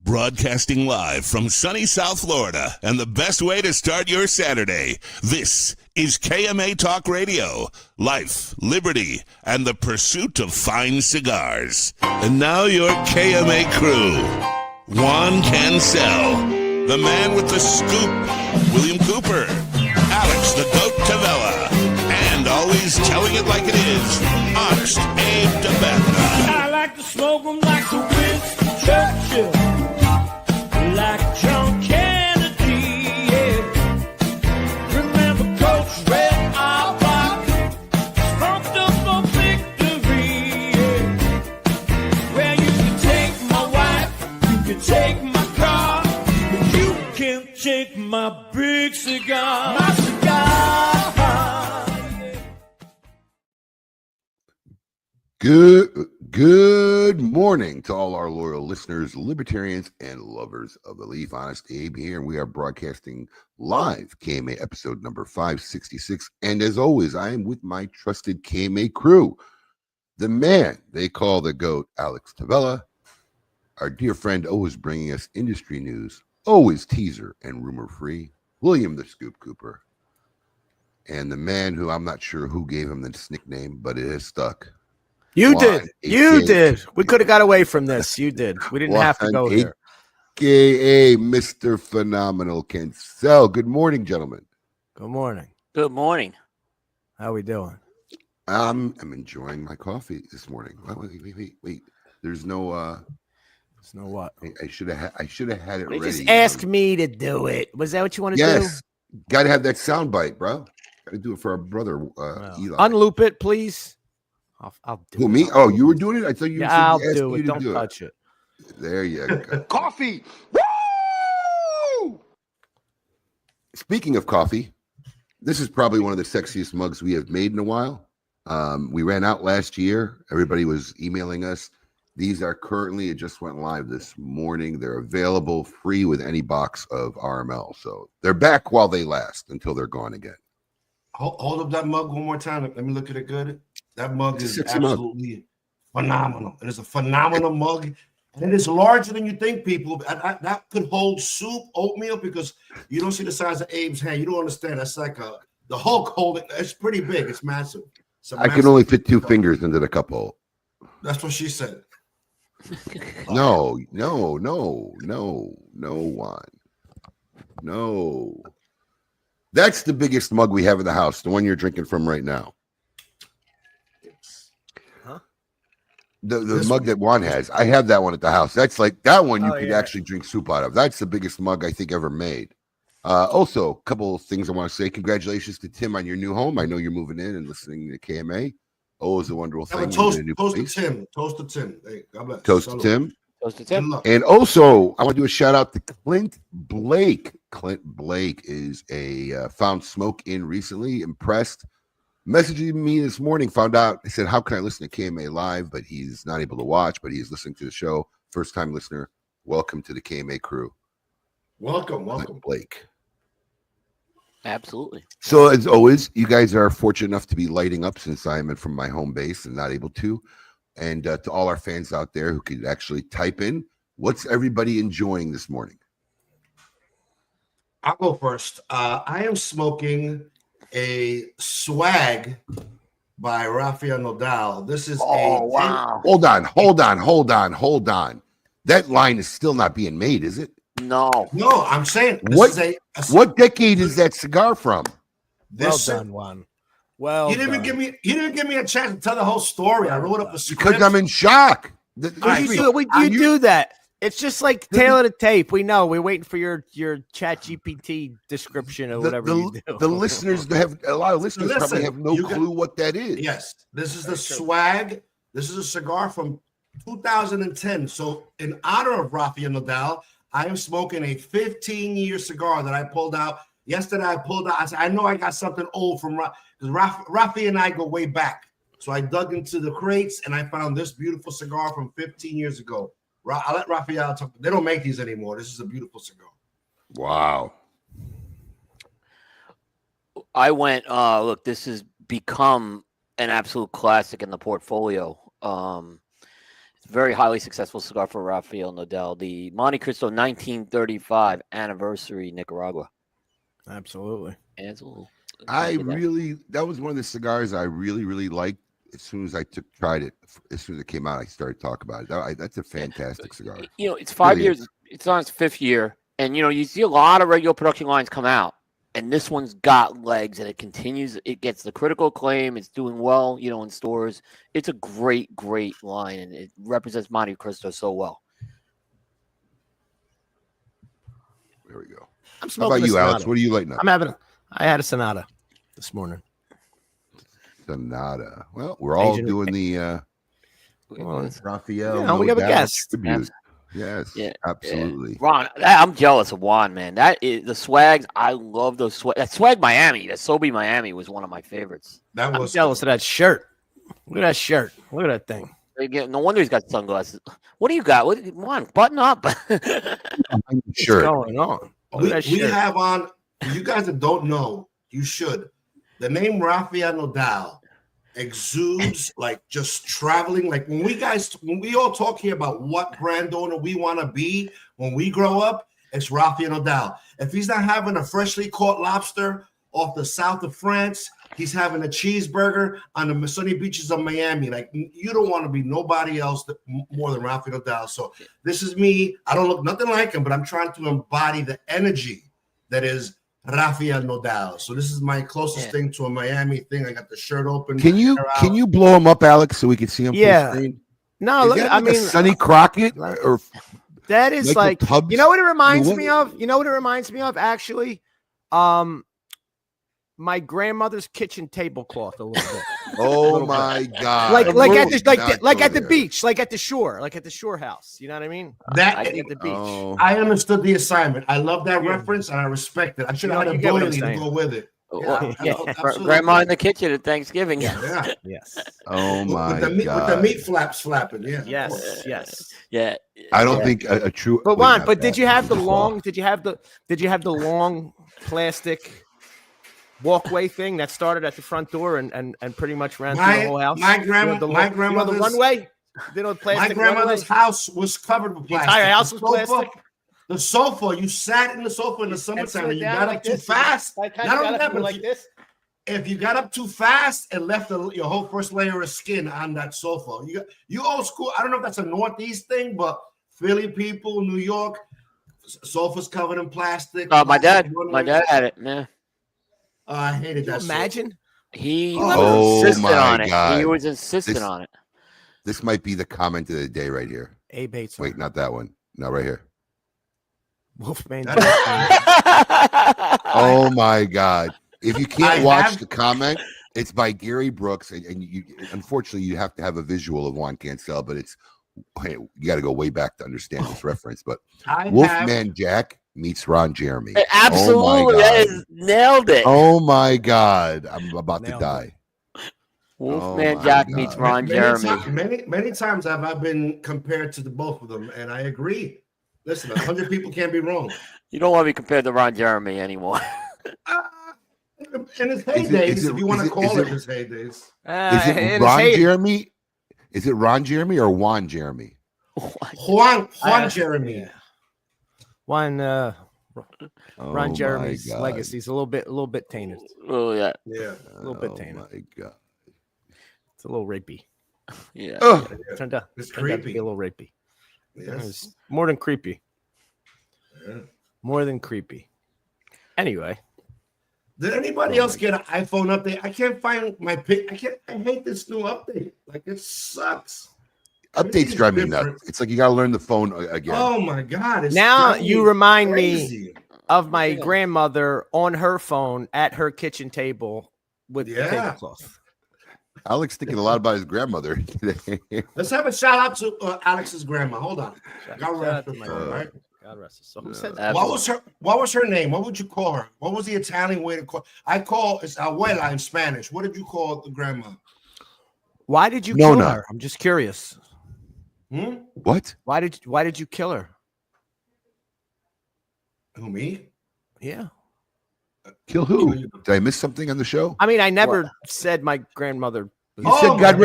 Broadcasting live from sunny South Florida and the best way to start your Saturday. This is KMA Talk Radio. Life, liberty, and the pursuit of fine cigars. And now your KMA crew. Juan Cancel, the man with the scoop, William Cooper, Alex the Goat Tavella, and always telling it like it is, Honest Abe Dababneh. I like to smoke them like the Winston Churchill. Like John Kennedy, yeah. Remember Coach Red Auerbach, smoked up for victory, yeah. Well, you can take my wife, you can take my car, but you can't take my big cigar. My cigar. Good morning to all our loyal listeners, libertarians, and lovers of the leaf. Honest Abe here, and we are broadcasting live KMA episode number 566. And as always, I am with my trusted KMA crew, the man they call the GOAT, Alex Tavella, our dear friend always bringing us industry news, always teaser and rumor free, William the Scoop Cooper, and the man who I'm not sure who gave him this nickname, but it has stuck. You did. You did. We could have got away from this. You did. We didn't have to go there. AKA Mr. Phenomenal Cancel. Good morning, gentlemen. Good morning. Good morning. How we doing? I'm enjoying my coffee this morning. Wait. There's no There's no what? I should have had it ready. Just ask me to do it. Was that what you want to do? Yes. Got to have that sound bite, bro. Got to do it for our brother Eli. Unloop it, please. I'll do Who, it. me? Oh, you were doing it? I thought you said I'll you asked do me it. to Don't do touch it. There you go. Coffee. Woo! Speaking of coffee, this is probably one of the sexiest mugs we have made in a while. We ran out last year. Everybody was emailing us. These are currently, it just went live this morning. They're available free with any box of RML. So they're back while they last until they're gone again. Hold up that mug one more time. Let me look at it good. That mug is Sexy absolutely phenomenal. It is a phenomenal mug. And it is larger than you think, people. That could hold soup, oatmeal, because you don't see the size of Abe's hand. You don't understand. That's like the Hulk holding. It's pretty big. It's massive. I can only fit 2 fingers into the cup hole. That's what she said. No, Juan. No. That's the biggest mug we have in the house, the one you're drinking from right now. Huh? The mug that Juan has. I have that one at the house. That's like that one you could actually drink soup out of. That's the biggest mug I think ever made. Also, a couple of things I want to say. Congratulations to Tim on your new home. I know you're moving in and listening to KMA. Always a wonderful thing. Toast to Tim. Toast to Tim. Hey, God bless. Toast to Tim. Toast to Tim. And also, I want to do a shout out to Clint Blake. Clint Blake is a found smoke in recently. Impressed. Messaging me this morning. Found out. He said, "How can I listen to KMA live?" But he's not able to watch. But he's listening to the show. First time listener. Welcome to the KMA crew. Welcome. Clint Blake. Absolutely. So as always, you guys are fortunate enough to be lighting up since I'm from my home base and not able to. And to all our fans out there who could actually type in, what's everybody enjoying this morning? I'll go first. I am smoking a swag by Rafael Nodal. This is wow. Hold on. That line is still not being made, is it? No, I'm saying what decade is that cigar from? Well done, Juan. Well, you didn't even give me a chance to tell the whole story. I wrote up the script because I'm in shock. You do that. It's just like tail of the tape. We know. We're waiting for your Chat GPT description or whatever you do. The listeners have a lot of listeners probably have no clue what that is. Yes, this is the swag. This is a cigar from 2010. So in honor of Rafael Nodal, I am smoking a 15-year cigar that I pulled out yesterday. I said, I know I got something old from because Rafi and I go way back. So I dug into the crates and I found this beautiful cigar from 15 years ago. I'll let Rafael talk. They don't make these anymore. This is a beautiful cigar. Wow. I went, look, this has become an absolute classic in the portfolio. Very highly successful cigar for Rafael Nodal. The Monte Cristo 1935 anniversary Nicaragua. Absolutely. That was one of the cigars I really liked. As soon as I tried it, as soon as it came out, I started talking about it. That's a fantastic cigar. You know, it's 5 years. It's on its 5th year, and you know, you see a lot of regular production lines come out, and this one's got legs, and it continues. It gets the critical acclaim. It's doing well, you know, in stores. It's a great line, and it represents Monte Cristo so well. There we go. I'm How about you, Alex? What do you like now? I had a Sonata this morning. Sonata. Well, we're all doing the Rafael. We have a guest. Yes, yeah, absolutely. Yeah. Ron, I'm jealous of Juan, man. That is the swags. I love those swag. That swag Miami, that Sobe Miami was one of my favorites. I'm jealous of that shirt. Look at that shirt. Look at that thing. No wonder he's got sunglasses. What do you got? Juan, button up. Sure. What's going on? We have on. You guys that don't know, you should. The name Rafael Nodal exudes like just traveling. Like when we all talk here about what brand owner we want to be when we grow up, it's Rafael Nodal. If he's not having a freshly caught lobster off the south of France, he's having a cheeseburger on the sunny beaches of Miami. Like you don't want to be nobody else more than Rafael Nodal. So this is me. I don't look nothing like him, but I'm trying to embody the energy that is Rafael Nodal. So this is my closest thing to a Miami thing. I got the shirt open. Can you blow him up, Alex, so we can see him? Yeah. Full screen? No, Is look. that I like mean, a Sonny Crockett or that is like like you know what it reminds me of. You know what it reminds me of actually. My grandmother's kitchen tablecloth a little bit. Oh my God! Like at the beach, like at the shore house. You know what I mean? That at the beach. Oh. I understood the assignment. I love that reference and I respect it. I should have had a doily to go with it. Grandma in the kitchen at Thanksgiving. Yeah. Yes. Oh my God! With the meat flaps flapping. Yeah. Yes. Yeah. I don't think a true. But Juan, but did you have the long? Did you have the long plastic walkway thing that started at the front door and pretty much ran through the whole house? My grandmother's the runway. My grandmother's house was covered with plastic. The entire house was plastic. The sofa, you sat in the sofa in the summertime and you got up too fast. Not only that, but like this. If you got up too fast, it left your whole first layer of skin on that sofa. You old school. I don't know if that's a Northeast thing, but Philly people, New York, sofas covered in plastic. My dad had it, man. I hated that. Imagine he was insistent on it. God. He was insistent on it. This might be the comment of the day right here. Abe Bates. Wait, not that one. No, right here. Wolfman. Oh my God! If you can't watch the comment, it's by Gary Brooks, and you unfortunately you have to have a visual of Juan Cancel, but you got to go way back to understand this reference. But Wolfman Jack meets Ron Jeremy. Absolutely, that is nailed it. Oh my God, I'm about to die. Wolfman Jack meets Ron Jeremy. Many times have I been compared to the both of them, and I agree. Listen, 100 people can't be wrong. You don't want to be compared to Ron Jeremy anymore. In his heydays, if you want to call it his heydays. Is it Ron Jeremy? Is it Ron Jeremy or Juan Jeremy? Juan Jeremy. Ron Jeremy's legacy is a little bit tainted. Oh yeah, a little bit tainted. Oh my God, it's a little rapey. Yeah, turned out to be a little rapey. Yes. It's more than creepy. Yeah. More than creepy. Anyway. Did anybody else get an iPhone update? I can't find my pic. I hate this new update. Like it sucks. Updates drive me nuts. It's like you got to learn the phone again. Oh my God! Now you remind me of my grandmother on her phone at her kitchen table with the tablecloth. Alex thinking a lot about his grandmother today. Let's have a shout out to Alex's grandma. Hold on. God rest her soul, right? God rest her soul. Who said that? What was her name? What would you call her? What was the Italian way to call? I call it's abuela in Spanish. What did you call the grandma? Why did you kill her? I'm just curious. What? Why did you kill her? Who, me? Yeah. Kill who? Did I miss something on the show? I mean, I never said my grandmother You said God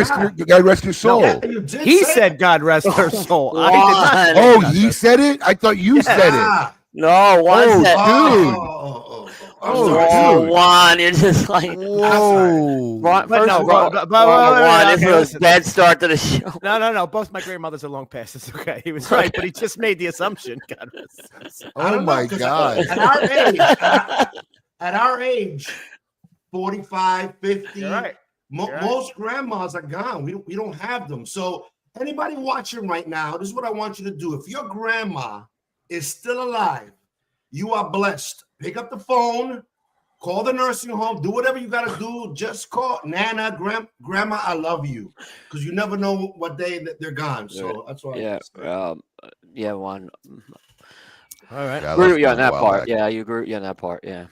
rest your soul. Yeah, you did He say said, "God rest her soul." I did not. Oh, he said it? I thought you said it. Ah. No, Juan said. Dude. Juan, you're just like. Whoa. Juan, But first no, of all, but Juan, this okay, was a listen. bad start to the show. No. Both my grandmothers are long past. It's okay. He was right, but he just made the assumption. God rest her soul. I Oh don't know, my 'cause God. At our age, 45, 50, You're right. most grandmas are gone. We don't have them. So anybody watching right now, this is what I want you to do. If your grandma is still alive, you are blessed. Pick up the phone, call the nursing home, do whatever you got to do. Just call Nana, Grandma, I love you. Because you never know what day that they're gone. So that's why. Yeah, Juan. All right. Yeah, Agree that's with you on been a that while part. back. Yeah, you agree with you on that part. Yeah.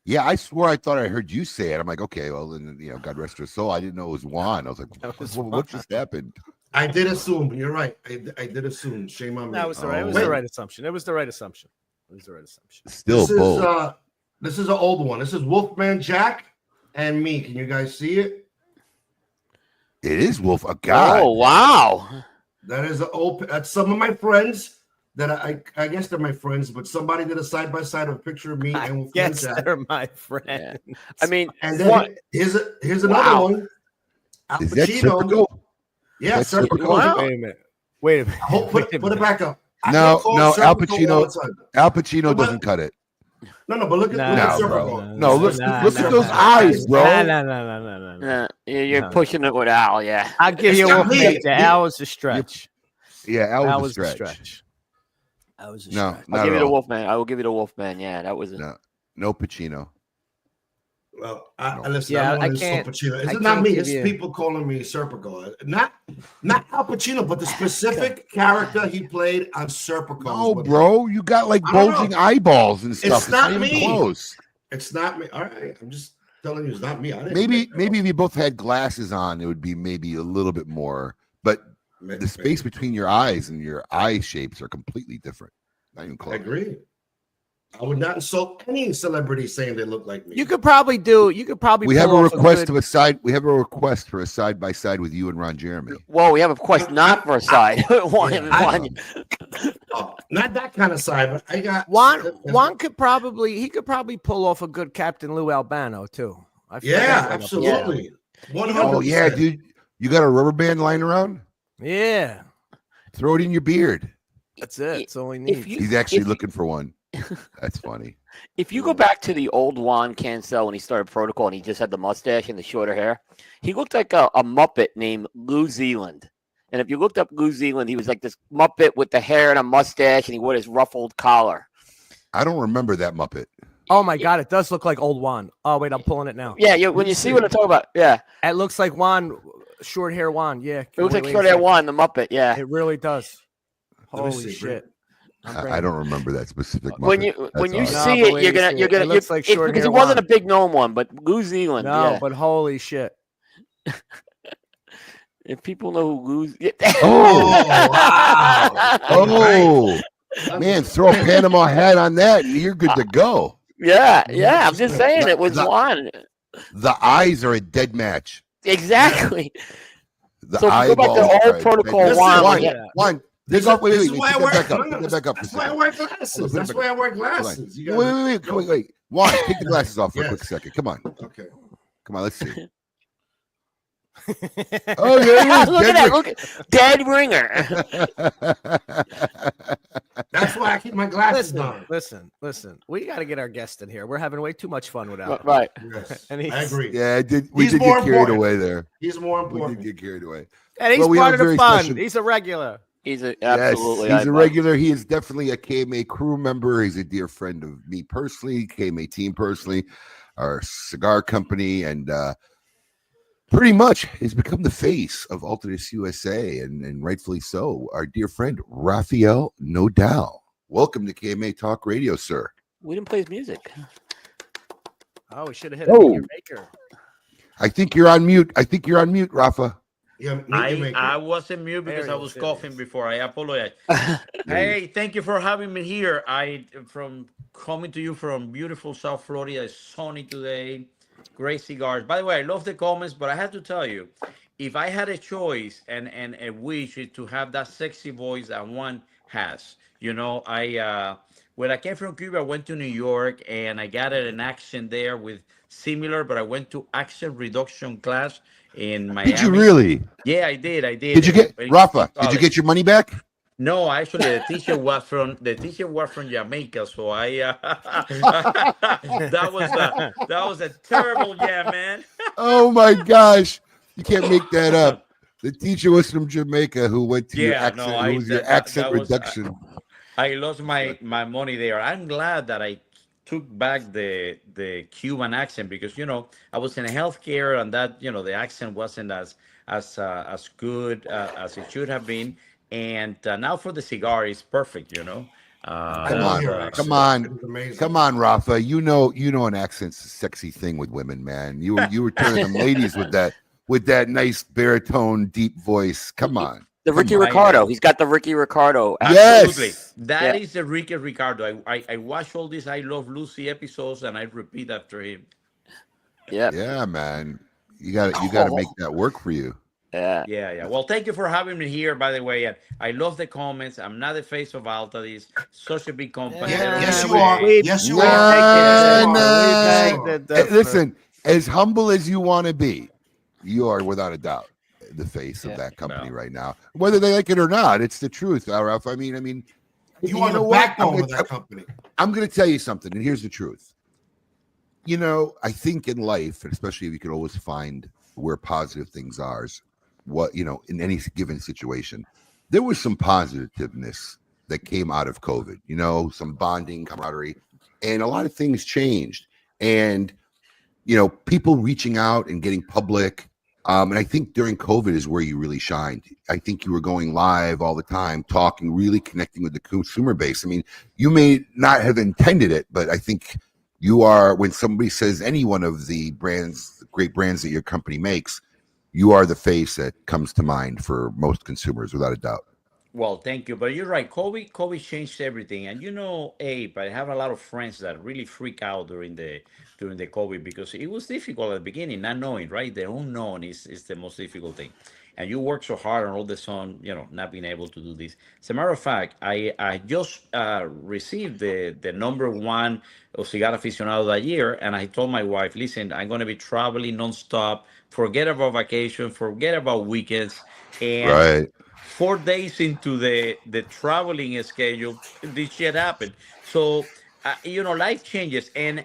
Yeah, I swore I thought I heard you say it. I'm like, okay, well, then, God rest her soul. I didn't know it was Juan. I was like, what just happened? I did assume. You're right. I did assume. Shame on me. That was the right. It was Oh. the right assumption. It was the right assumption. Still bold. This is an old one. This is Wolfman Jack and me. Can you guys see it? It is Wolf. Oh, God. Oh, wow. That is an old. That's some of my friends that I guess they're my friends, but somebody did a side by side of a picture of me and Wolfman Yes, Jack. they're my friends. I mean, And then here's another one. Al Is that Pacino. Serpico? Yeah, That's Serpico. Serpico? Wow. Wait a minute. Put it back up. I No, get called no, Al Serpico Pacino- all the time. Al Pacino doesn't cut it. No, but look at Nah, Serpico. bro. No, look at those eyes, bro. No. You're pushing it with Al, yeah. I'll give It's you not one. me. Al was a stretch. Yeah, Al Al was was a a stretch. stretch. I was a No, stretch. not I'll give at you the all. Wolfman. I will give you the Wolfman. Yeah, that was it. No Pacino. Well, No. listen, Yeah, I don't I want to can't- insult Pacino. I It's not can't me. give It's you- people calling me Serpico. Not Al Pacino, but the specific character he played on Serpico. No, bro, you got like I don't know. bulging eyeballs and stuff. It's not even me. close. It's not me. All right, I'm just telling you, it's not me. I didn't Maybe make it if you both had glasses on, it would be maybe a little bit more. But up. the space between your eyes and your eye shapes are completely different. Not even I close. agree. I would not insult any celebrity saying they look like me. You could probably We have pull a off request good- of a side. We have a request for a side by side with you and Ron Jeremy. Whoa, we have a quest not for a side. I- Oh, not that kind of side, but I got Juan could probably pull off a good Captain Lou Albano too. I feel Yeah, like absolutely. 100%. Oh yeah, dude, you got a rubber band lying around? Yeah, Throw it in your beard. that's it. That's all he If needs. you- He's actually if- looking for one. That's funny. If you go back to the old Juan Cancel when he started Protocol and he just had the mustache and the shorter hair, he looked like a Muppet named Lou Zealand. And if you looked up Lou Zealand, he was like this Muppet with the hair and a mustache, and he wore his ruffled collar. I don't remember that Muppet. Oh my God, it does look like old Juan. Oh wait, I'm pulling it now. Yeah, when you see what I'm talking about, yeah, It looks like Juan, short hair Juan. Yeah, it looks like wait a short hair second. Juan, the Muppet. Yeah, It really does. Let me Holy see, shit! I don't remember that specific Muppet. when you That's odd. see No, it, but you're when you gonna see you're it, gonna it looks like it's short because hair he wasn't Juan. a big known one, but Lou Zealand. No, Yeah, but holy shit! if people know who Lou, Oh, wow. oh, man, throw a Panama hat on that, and you're good to go. yeah. I'm just saying it was The- Juan. The eyes are a dead match. Exactly. The So if you go back to eyeballs old are a protocol dead match. Juan, One, yeah. one. This Take off. Wait, is wait, why I take wear that back up. no, Take that back up. for a That's why I second. wear glasses. That's why I wear glasses. You Wait, gotta- wait. Juan, take the glasses off for a Yes. quick second. Come on. Okay. Come on, let's see. Oh, yeah, Look at that. Look at dead ringer. That's why I keep my glasses on. Listen. We got to get our guest in here. We're having way too much fun without him. Right. Yes, And I he's- agree. Yeah, we He's did more get carried important. away there. He's more We important. did get carried away. And he's Well, we part have of a the very fun. special- He's a regular. He's absolutely. Yes, he's a regular. He is definitely a KMA crew member. He's a dear friend of me personally, KMA team personally, our cigar company, and pretty much has become the face of Alternate USA, and rightfully so. Our dear friend Rafael Nodal. Welcome to KMA Talk Radio, sir. We didn't play his music. Oh, we should have hit Oh. your maker. I think you're on mute. Rafa. Yeah, I wasn't mute because There I he was is. coughing before. I apologize. Hey, thank you for having me here. From coming to you from beautiful South Florida. It's sunny today. Great cigars. By the way, I love the comments, but I have to tell you, if I had a choice and a wish is to have that sexy voice that Juan has, I when I came from Cuba, I went to New York and I got an accent there with similar, but I went to accent reduction class in Miami. Did you really? Yeah, I did. Did you get Rafa? Did you get your money back? No, actually, the teacher was from Jamaica, so I that was a terrible jam, man. Oh my gosh, you can't make that up. The teacher was from Jamaica who went to your accent. Who was your accent reduction? I lost my money there. I'm glad that I took back the Cuban accent because I was in healthcare and that the accent wasn't as good as it should have been. And now for the cigar, it's perfect, Come on, Rafa. You know, an accent's a sexy thing with women, man. You were turning them ladies with that nice baritone, deep voice. Come on. The Ricky Ricardo. He's got the Ricky Ricardo. Absolutely. Yes. That is the Ricky Ricardo. I watch all these I Love Lucy episodes and I repeat after him. Yeah. Yeah, man. You gotta make that work for you. Yeah. Well, thank you for having me here, by the way. And I love the comments. I'm not the face of Altadis. Such a big company. Yes, you are. Yes, you are. Listen, as humble as you want to be, you are without a doubt the face of that company right now. Whether they like it or not, it's the truth, Ralph. I mean, you are the backbone of that company. I'm going to tell you something, and here's the truth. I think in life, and especially if you can always find where positive things are, in any given situation, there was some positiveness that came out of COVID, some bonding, camaraderie, and a lot of things changed. And, people reaching out and getting public. And I think during COVID is where you really shined. I think you were going live all the time, talking, really connecting with the consumer base. I mean, you may not have intended it, but I think you are, when somebody says any one of the great brands that your company makes, you are the face that comes to mind for most consumers, without a doubt. Well, thank you. But you're right. COVID changed everything. And Abe, I have a lot of friends that really freak out during the COVID because it was difficult at the beginning, not knowing, right? The unknown is the most difficult thing. And you work so hard and all the sun, not being able to do this. As a matter of fact, I just received the #1 of Cigar Aficionado that year. And I told my wife, listen, I'm going to be traveling nonstop. Forget about vacation. Forget about weekends. And right. 4 days into the traveling schedule, this shit happened. So, life changes. And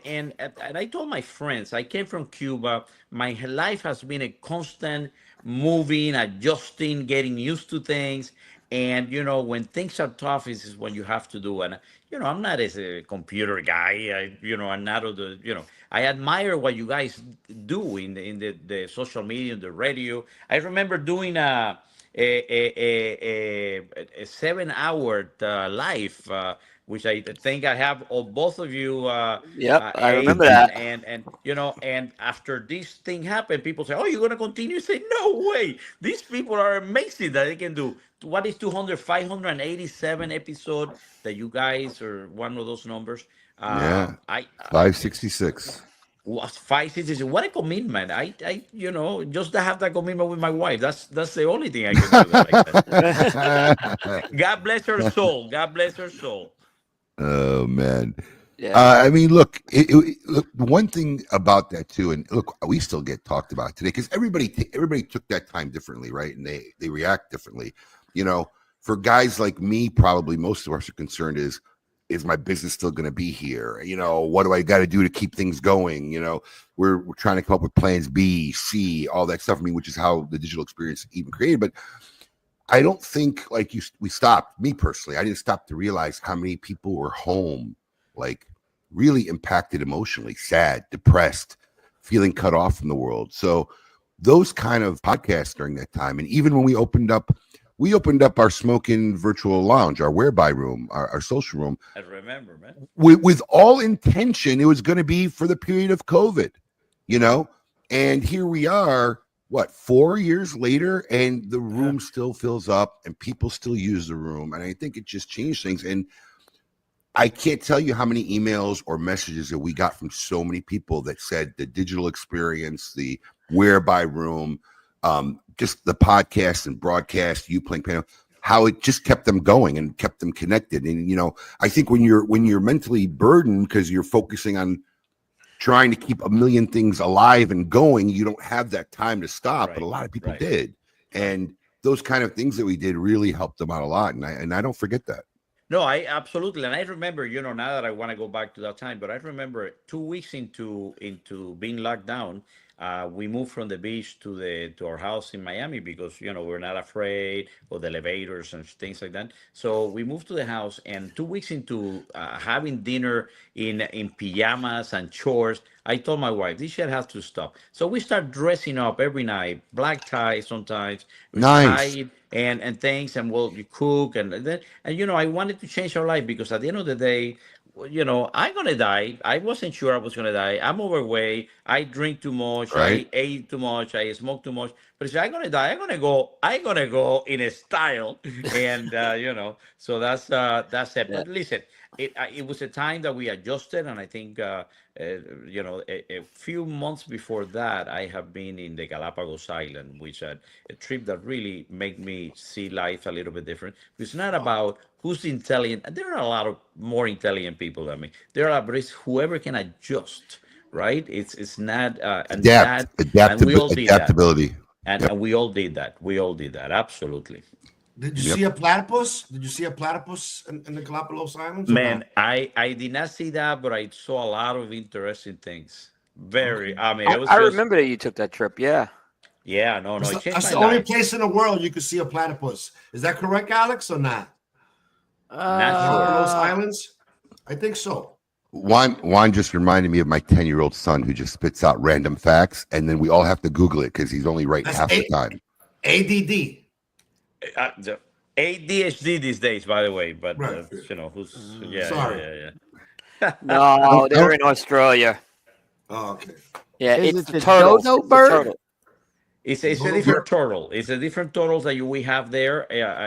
I told my friends, I came from Cuba. My life has been a constant moving, adjusting, getting used to things. And, when things are tough, this is what you have to do. And, I'm not as a computer guy. I'm not I admire what you guys do in the social media, the radio. I remember doing a 7-hour live, which I think I have of both of you. I remember that. And after this thing happened, people say, "Oh, you're going to continue?" Say, "No way! These people are amazing that they can do." What is 587 episode that you guys are one of those numbers? 566. Was 566. What a commitment! I just to have that commitment with my wife. That's the only thing I can do. Like that. God bless her soul. God bless her soul. Oh man. Yeah. I mean, look, look. One thing about that too, and look, we still get talked about today because everybody took that time differently, right? And they react differently. For guys like me, probably most of us are concerned is my business still going to be here? What do I got to do to keep things going? We're trying to come up with plans B, C, all that stuff. I mean, which is how the digital experience even created. But I don't think we stopped. Me personally, I didn't stop to realize how many people were home, really impacted emotionally, sad, depressed, feeling cut off from the world. So those kind of podcasts during that time, and even when we opened up our smoking virtual lounge, our whereby room, our social room. I remember, man. With all intention, it was going to be for the period of COVID, and here we are, 4 years later, and the room still fills up and people still use the room. And I think it just changed things. And I can't tell you how many emails or messages that we got from so many people that said the digital experience, the whereby room, just the podcast and broadcast, you playing piano, how it just kept them going and kept them connected. And I think when you're mentally burdened because you're focusing on trying to keep a million things alive and going, you don't have that time to stop. But a lot of people did, and those kind of things that we did really helped them out a lot. And I don't forget that. No, I absolutely, and I remember, now that I want to go back to that time, but I remember 2 weeks into being locked down, we moved from the beach to our house in Miami because we're not afraid of the elevators and things like that. So we moved to the house, and 2 weeks into having dinner in pajamas and chores, I told my wife, this shit has to stop. So we start dressing up every night, black tie sometimes, Nice. tie and things, and you cook and then I wanted to change our life because at the end of the day, I'm gonna die. I wasn't sure I was gonna die. I'm overweight. I drink too much. I Right. ate too much. I smoke too much. But if I'm gonna die, I'm gonna go. I'm gonna go in a style, and so that's it. Yeah. But listen, it was a time that we adjusted, and I think a few months before that, I have been in the Galapagos Island, which a trip that really made me see life a little bit different. It's not about who's intelligent. There are a lot of more intelligent people than me. But it's whoever can adjust, right? It's not and that and we all did that, Adaptability. and we all did that. We all did that. Absolutely. Did you see a platypus? Did you see a platypus in the Galapagos Islands? Man, I did not see that, but I saw a lot of interesting things. Very, I mean, it was I just, remember that you took that trip. Yeah. yeah, no, it changed That's my the only life. place in the world you could see a platypus. Is that correct, Alex, or not? Not Galapagos sure. Islands? I think so. Juan just reminded me of my 10-year-old son who just spits out random facts, and then we all have to Google it because he's only right That's half the time. ADD. The ADHD these days, by the way, but Right. who's yeah, Sorry. yeah. No, they're in Australia. Oh, okay. Yeah, Is it's it the the turtle. dodo It's the bird? turtle. It's a different turtle. It's a different turtles that we have there.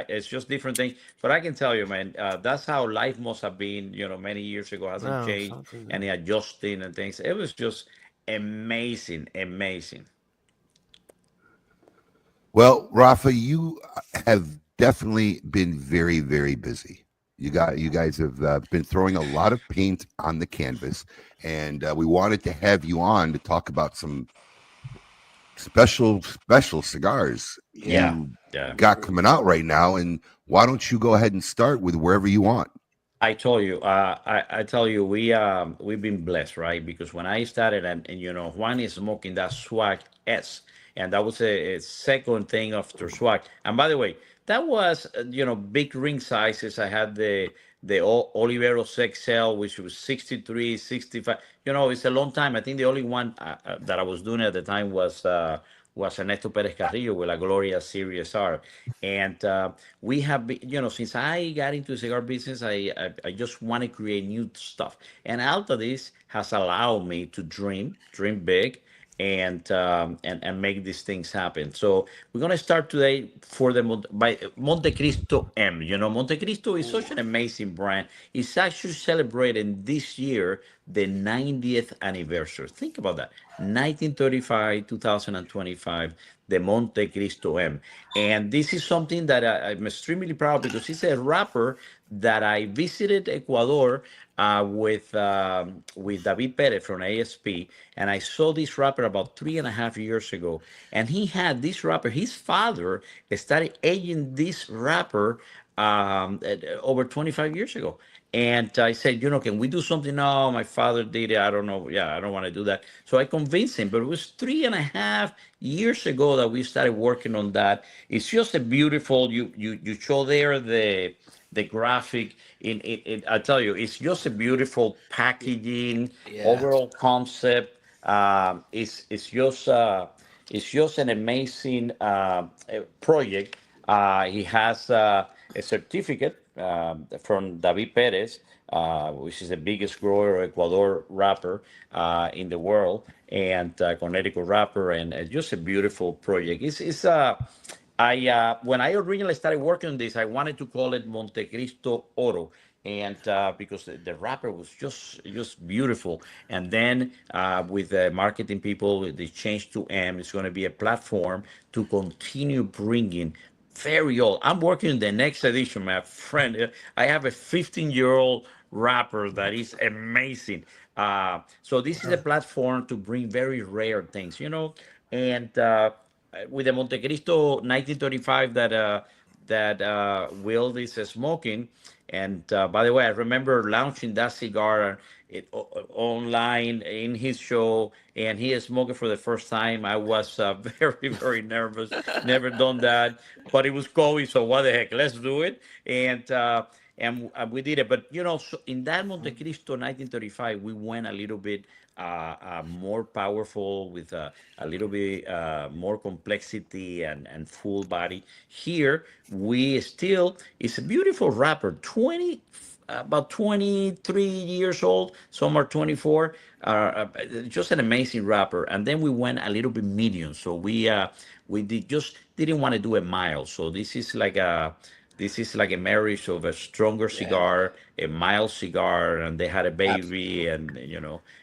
It's just different things. But I can tell you, man, that's how life must have been. Many years ago, hasn't No, changed, something- and adjusting and things. It was just amazing, amazing. Well, Rafa, you have definitely been very, very busy. You guys have been throwing a lot of paint on the canvas, and we wanted to have you on to talk about some special cigars Yeah, you yeah. got coming out right now. And why don't you go ahead and start with wherever you want? I told you, I tell you, we've been blessed, right? Because when I started, and Juan is smoking that Swag S, and that was a second thing after Swag. And by the way, that was big ring sizes. I had the Oliveros XL, which was 63, 65. It's a long time. I think the only one that I was doing at the time was Ernesto Perez Carrillo with La Gloria Series R. And we have been, since I got into the cigar business, I just want to create new stuff. And out of this has allowed me to dream big, and make these things happen. So we're gonna start today for by Monte Cristo M. Monte Cristo is such an amazing brand. It's actually celebrating this year the 90th anniversary. Think about that. 1935, 2025, the Monte Cristo M. And this is something that I'm extremely proud because it's a wrapper that I visited Ecuador with David Perez from ASP, and I saw this wrapper about 3.5 years ago. And he had this wrapper. His father started aging this wrapper over 25 years ago. And I said, can we do something? No, my father did it. I don't know. Yeah, I don't want to do that. So I convinced him. But it was 3.5 years ago that we started working on that. It's just a beautiful. You show there the graphic I tell you, it's just a beautiful packaging. Yeah. Overall concept. It's just an amazing project. He has a certificate from David Perez, which is the biggest grower Ecuador wrapper in the world, and Connecticut wrapper, and just a beautiful project. When I originally started working on this, I wanted to call it Monte Cristo Oro. and because the wrapper was just beautiful. And then with the marketing people, they changed to M. It's going to be a platform to continue bringing very old. I'm working in the next edition, my friend. I have a 15-year-old wrapper that is amazing. So this is a platform to bring very rare things, and with the Montecristo 1935 that Will is smoking. And by the way, I remember launching that cigar online in his show, and he smoked it for the first time. I was very, very nervous. Never done that, but it was COVID, so what the heck? Let's do it. And we did it. But so in that Montecristo 1935, we went a little bit more powerful with a little bit more complexity and full body. Here we still, it's a beautiful wrapper, about 23 years old. Some are 24. Just an amazing wrapper. And then we went a little bit medium. So we didn't want to do a mild. So this is like a marriage of a stronger cigar, a mild cigar, and they had a baby, and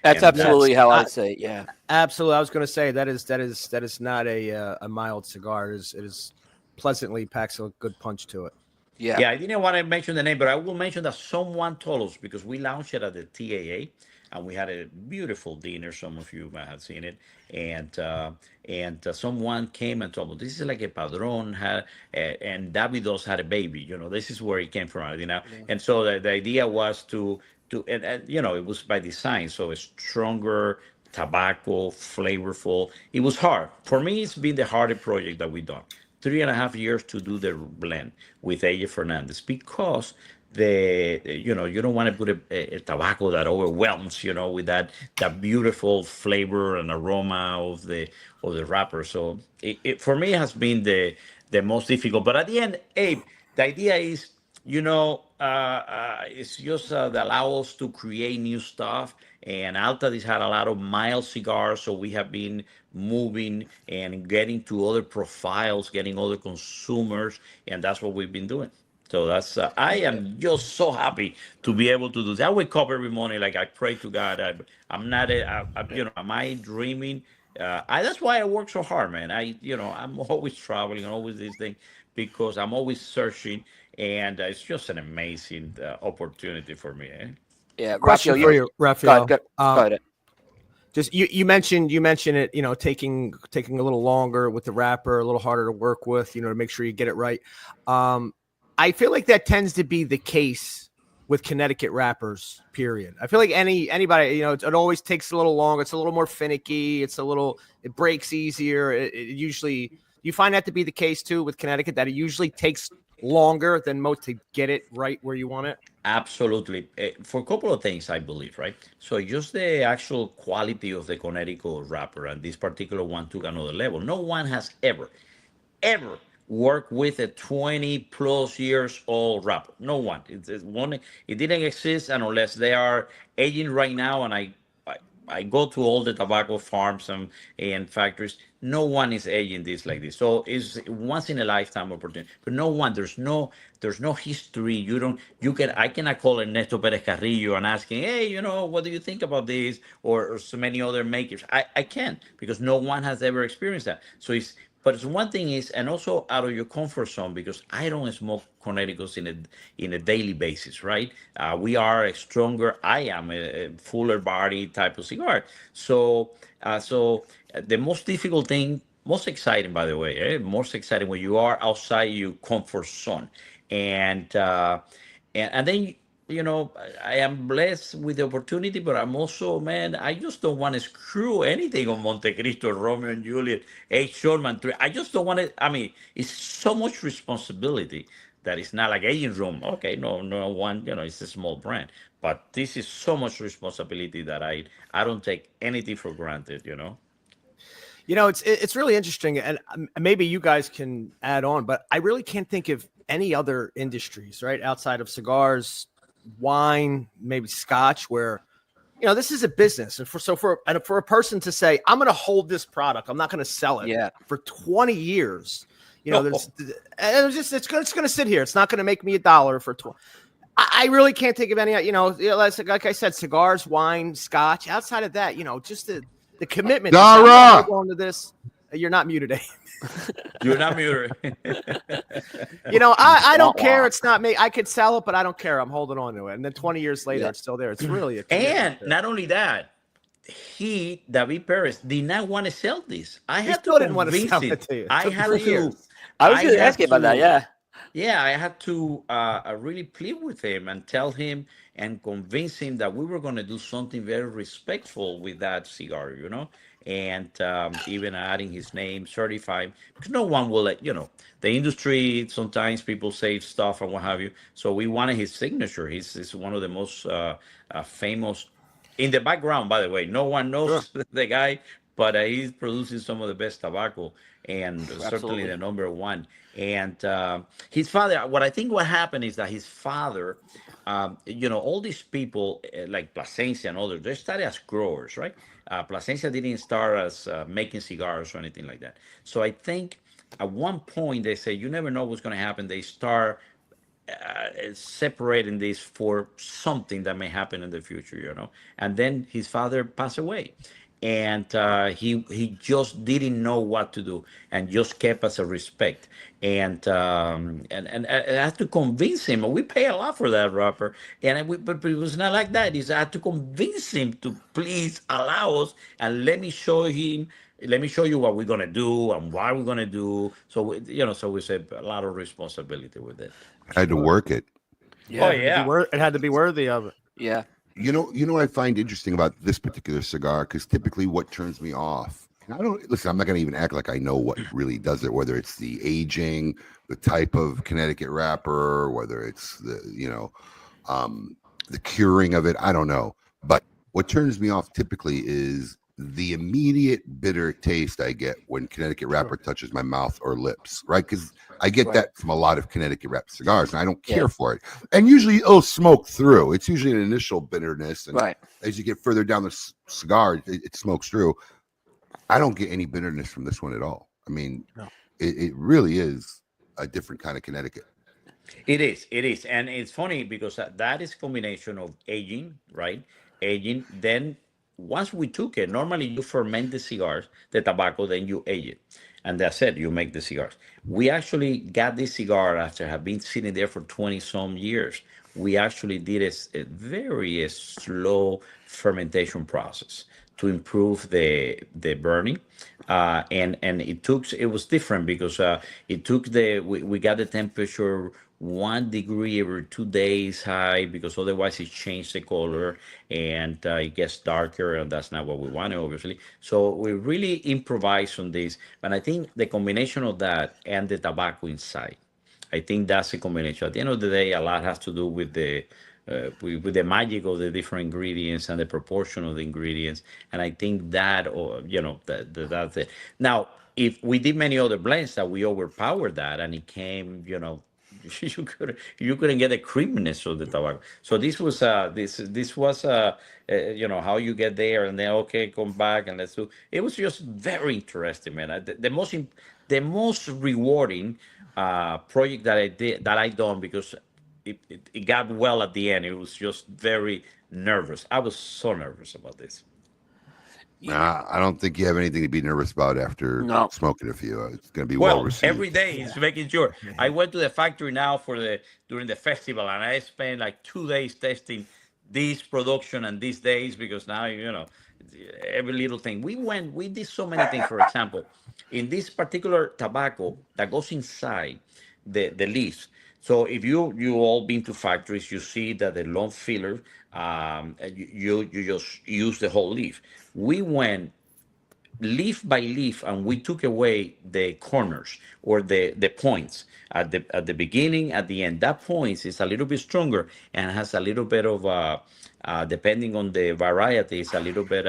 That's and absolutely how I say it. Yeah, Absolutely. I was going to say that is not a mild cigar. It is pleasantly packs a good punch to it. yeah. Yeah, I didn't want to mention the name, but I will mention that someone told us, because we launched it at the TAA, and we had a beautiful dinner. Some of you might have seen it, and someone came and told me this is like a padron had, and Davidos had a baby. This is where it came from. And so the idea was to and it was by design, so a stronger tobacco, flavorful. It was hard for me. It's been the hardest project that we've done. 3.5 years to do the blend with AJ Fernandez, because you don't want to put a tobacco that overwhelms, with that beautiful flavor and aroma of the wrapper. So it for me has been the most difficult. But at the end, Abe, the idea is, it's just that allow us to create new stuff. And Altadis had a lot of mild cigars, so we have been moving and getting to other profiles, getting other consumers, and that's what we've been doing. So that's I am just so happy to be able to do that. I wake up every morning, like I pray to God. I'm not, am I dreaming? That's why I work so hard, man. I'm always traveling, always this thing, because I'm always searching, and it's just an amazing opportunity for me. Yeah, Question Rafael, for you, Rafael. go ahead. Just you mentioned it, taking a little longer with the wrapper, a little harder to work with, to make sure you get it right. I feel like that tends to be the case with Connecticut wrappers, period. I feel like anybody, it always takes a little longer. It's a little more finicky. It breaks easier. It usually, you find that to be the case too with Connecticut, that it usually takes longer than most to get it right where you want it. Absolutely. For a couple of things, I believe, right? So just the actual quality of the Connecticut wrapper, and this particular one took another level. No one has ever work with a 20 plus years old wrapper. No one. It didn't exist, and unless they are aging right now, and I go to all the tobacco farms and factories, no one is aging this like this. So it's once in a lifetime opportunity. But no one, there's no history. I cannot call Ernesto Perez Carrillo and ask him, hey, what do you think about this? Or so many other makers. I can't, because no one has ever experienced that. But it's one thing is, and also out of your comfort zone, because I don't smoke Connecticut's in a daily basis, right? We are a stronger. I am a fuller body type of cigar. So the most difficult thing, most exciting, by the way, most exciting when you are outside your comfort zone, and then. I am blessed with the opportunity, but I'm also, man, I just don't want to screw anything on Montecristo, Romeo and Juliet, H. Shortman 3. I just don't want to. I mean, it's so much responsibility that it's not like aging room. Okay, no one, it's a small brand, but this is so much responsibility that I don't take anything for granted. It's really interesting, and maybe you guys can add on, but I really can't think of any other industries, right, outside of cigars, wine, maybe scotch, where this is a business, and for a person to say, I'm going to hold this product, I'm not going to sell it for 20 years, it's going to sit here, it's not going to make me $1 for 20. I really can't think of any. Like I said, cigars, wine, scotch. Outside of that, just the commitment. Dara! Going to this. You're not muted, Abe. You're not muted. I don't care. It's not me. I could sell it, but I don't care. I'm holding on to it. And then 20 years later, it's still there. It's really a and not only that, David Perez, did not want to sell this. I had to didn't want to convince sell him. it to you. I was going to ask you about that. Yeah. Yeah, I had to really plead with him and tell him and convince him that we were going to do something very respectful with that cigar, and even adding his name, certified, because no one will let, the industry, sometimes people say stuff and what have you. So we wanted his signature. He's one of the most famous in the background, by the way. No one knows the guy, but he's producing some of the best tobacco and certainly the number one. And his father, what happened is that his father, all these people like Plasencia and others, they started as growers, right? Plasencia didn't start as making cigars or anything like that. So I think at one point they say, you never know what's going to happen. They start separating this for something that may happen in the future, And then his father passed away. And he just didn't know what to do, and just kept us a respect. And I had to convince him. We pay a lot for that, Robert. But it was not like that. I had to convince him to please allow us and let me show you what we're gonna do and what we're gonna do. So so we said a lot of responsibility with it. I had to work it. Yeah. Oh yeah, it had to be worthy of it. Yeah. You know what I find interesting about this particular cigar, because typically what turns me off, and I'm not going to even act like I know what really does it, whether it's the aging, the type of Connecticut wrapper, whether it's the curing of it, I don't know. But what turns me off typically is the immediate bitter taste I get when Connecticut wrapper touches my mouth or lips, right? Because I get that from a lot of Connecticut wrap cigars, and I don't care for it. And usually it'll smoke through. It's usually an initial bitterness, and as you get further down the cigar, it smokes through. I don't get any bitterness from this one at all. I mean, it really is a different kind of Connecticut. It is, and it's funny because that is a combination of aging, right? Aging, then once we took it, normally you ferment the cigars, the tobacco, then you age it. And that's it, you make the cigars. We actually got this cigar after have been sitting there for 20 some years. We actually did a very slow fermentation process to improve the burning. And it was different because it took we got the temperature 1 degree every 2 days high, because otherwise it changed the color and it gets darker, and that's not what we wanted, obviously. So we really improvised on this, but I think the combination of that and the tobacco inside, I think that's a combination. At the end of the day, a lot has to do with the magic of the different ingredients and the proportion of the ingredients, and I think that, that's it. Now, if we did many other blends that we overpowered that, and it came, you couldn't get the creaminess of the tobacco. So this was this was how you get there, and then come back and let's do. It was just very interesting, man. The most rewarding project that I done, because it got well at the end. It was just very nervous. I was so nervous about this. I don't think you have anything to be nervous about after smoking a few. It's going to be well received. Every day is making sure. I went to the factory now during the festival, and I spent like 2 days testing this production and these days, because now every little thing. We did so many things. For example, in this particular tobacco that goes inside the leaves. So if you all been to factories, you see that the long filler, you just use the whole leaf. We went leaf by leaf, and we took away the corners or the points at the beginning, at the end. That points is a little bit stronger and has a little bit of depending on the variety, it's a little bit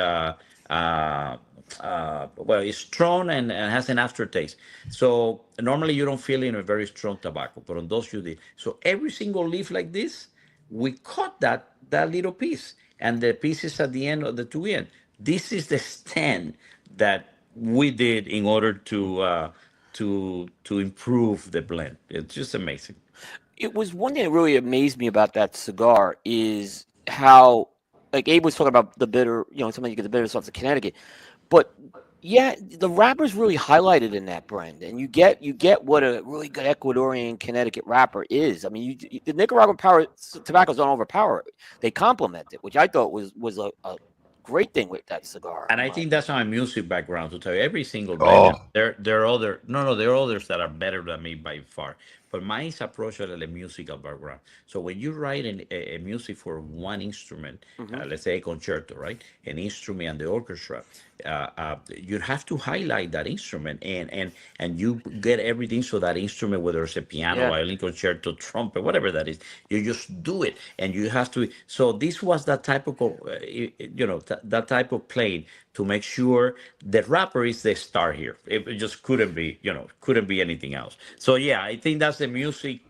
it's strong and has an aftertaste. So normally you don't feel in a very strong tobacco, but on those you did. So every single leaf like this, we cut that little piece, and the pieces at the end of the two end. This is the stand that we did in order to to improve the blend. It's just amazing. It was one thing that really amazed me about that cigar is how, like Abe was talking about the bitter, sometimes you get the bitter stuff to Connecticut, but yeah, the wrapper's really highlighted in that blend, and you get what a really good Ecuadorian Connecticut wrapper is. I mean, the Nicaraguan tobaccos don't overpower it; they complement it, which I thought was a great thing with that cigar. And I think that's my music background to tell you every single blend. There are other there are others that are better than me by far. But mine is approached as a musical background. So when you write a music for one instrument, let's say a concerto, right, an instrument and the orchestra, you have to highlight that instrument and you get everything. So that instrument, whether it's a piano, violin, concerto, trumpet, whatever that is, you just do it, and you have to. So this was that type of that type of playing to make sure the rapper is the star here. It just couldn't be anything else. So yeah, I think that's the music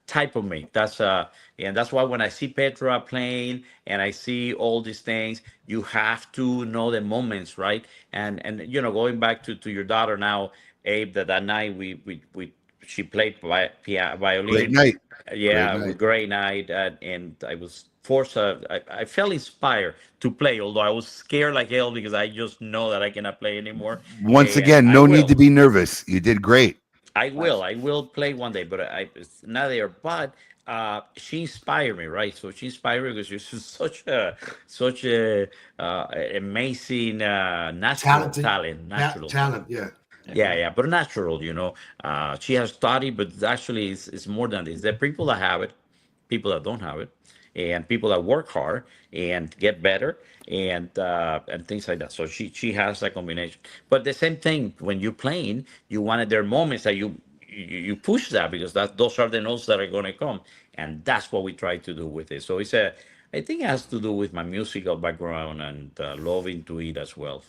type of me. That's and that's why when I see Petra playing and I see all these things, you have to know the moments, right? And going back to your daughter now, Abe, that night she played violin. Great night. Yeah, great night. And I was forced. I felt inspired to play, although I was scared like hell because I just know that I cannot play anymore. Once again, no need to be nervous. You did great. I will play one day, but it's not there. But she inspired me, right? So she inspired me because she's such a amazing natural talent. Yeah, but natural, she has studied, but actually it's more than this. There are people that have it, people that don't have it, and people that work hard and get better and things like that. So she has that combination. But the same thing when you're playing, you wanted there are moments that you push that because those are the notes that are going to come, and that's what we try to do with it. So I think it has to do with my musical background and loving to eat as well.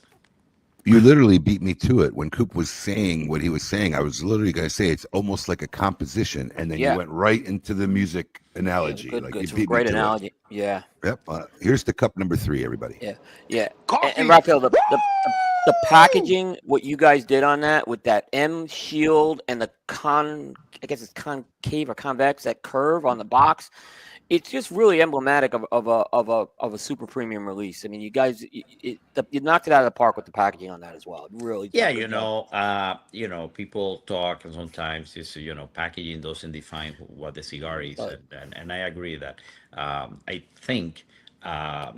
You literally beat me to it. When Coop was saying what he was saying, I was literally going to say it's almost like a composition, and then you went right into the music analogy. Good. You beat great analogy. Yeah. Yep. Here's the cup number 3, everybody. Yeah. And Rafael, the packaging, what you guys did on that with that M shield and the I guess it's concave or convex, that curve on the box. It's just really emblematic of a super premium release. I mean, you guys, you knocked it out of the park with the packaging on that as well. It really, people talk and sometimes it's packaging doesn't define what the cigar is, and I agree that I think. I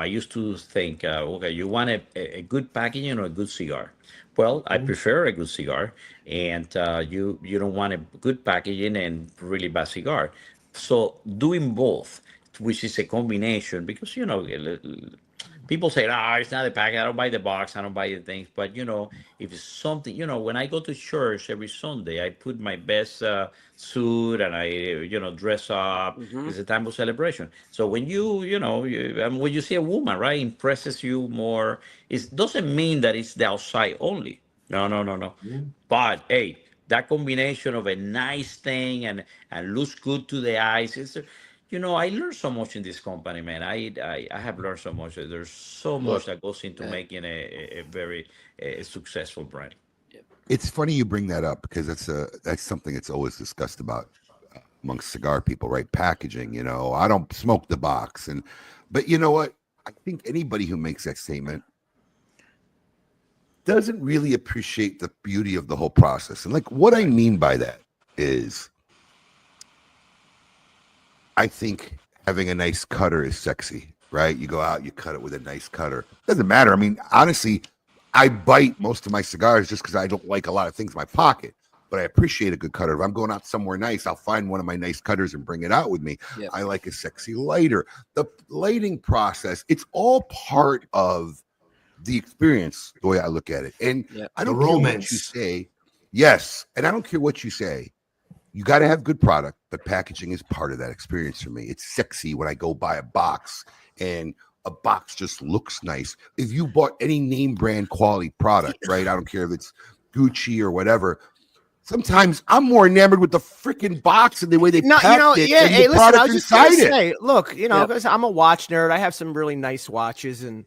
used to think, okay, you want a good packaging or a good cigar? Well, I prefer a good cigar, and you don't want a good packaging and really bad cigar. So doing both, which is a combination, because people say, it's not a package. I don't buy the box. I don't buy the things. But if it's something, when I go to church every Sunday, I put my best suit and I dress up. It's a time of celebration. So when when you see a woman, right, impresses you more, it doesn't mean that it's the outside only. No. But hey, that combination of a nice thing and looks good to the eyes. It's I learned so much in this company, man. I have learned so much. There's so much that goes into making a very successful brand. It's funny you bring that up because that's something that's always discussed about amongst cigar people, right? Packaging. I don't smoke the box, but you know what? I think anybody who makes that statement doesn't really appreciate the beauty of the whole process. And like what I mean by that is I think having a nice cutter is sexy, right? You go out, you cut it with a nice cutter. Doesn't matter. I mean, honestly, I bite most of my cigars just because I don't like a lot of things in my pocket, but I appreciate a good cutter. If I'm going out somewhere nice, I'll find one of my nice cutters and bring it out with me. Yep. I like a sexy lighter. The lighting process, it's all part of the experience, the way I look at it. And I don't care what you say. Yes. And I don't care what you say. You got to have good product, but packaging is part of that experience for me. It's sexy when I go buy a box and a box just looks nice. If you bought any name brand quality product, right? I don't care if it's Gucci or whatever. Sometimes I'm more enamored with the freaking box and the way they packed it and the product inside it. Look, because I'm a watch nerd. I have some really nice watches, and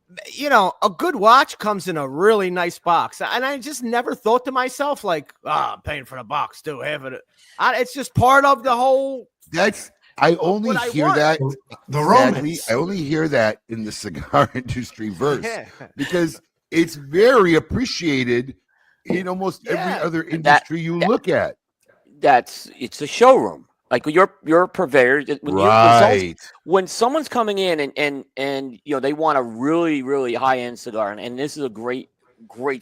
a good watch comes in a really nice box, and I just never thought to myself like, I'm paying for the box too. It's just part of the whole. I only hear that the sadly, romance. I only hear that in the cigar industry verse because it's very appreciated in almost every other industry you look at. It's a showroom. Like you're a purveyor. When someone's coming in and they want a really, really high end cigar, and this is a great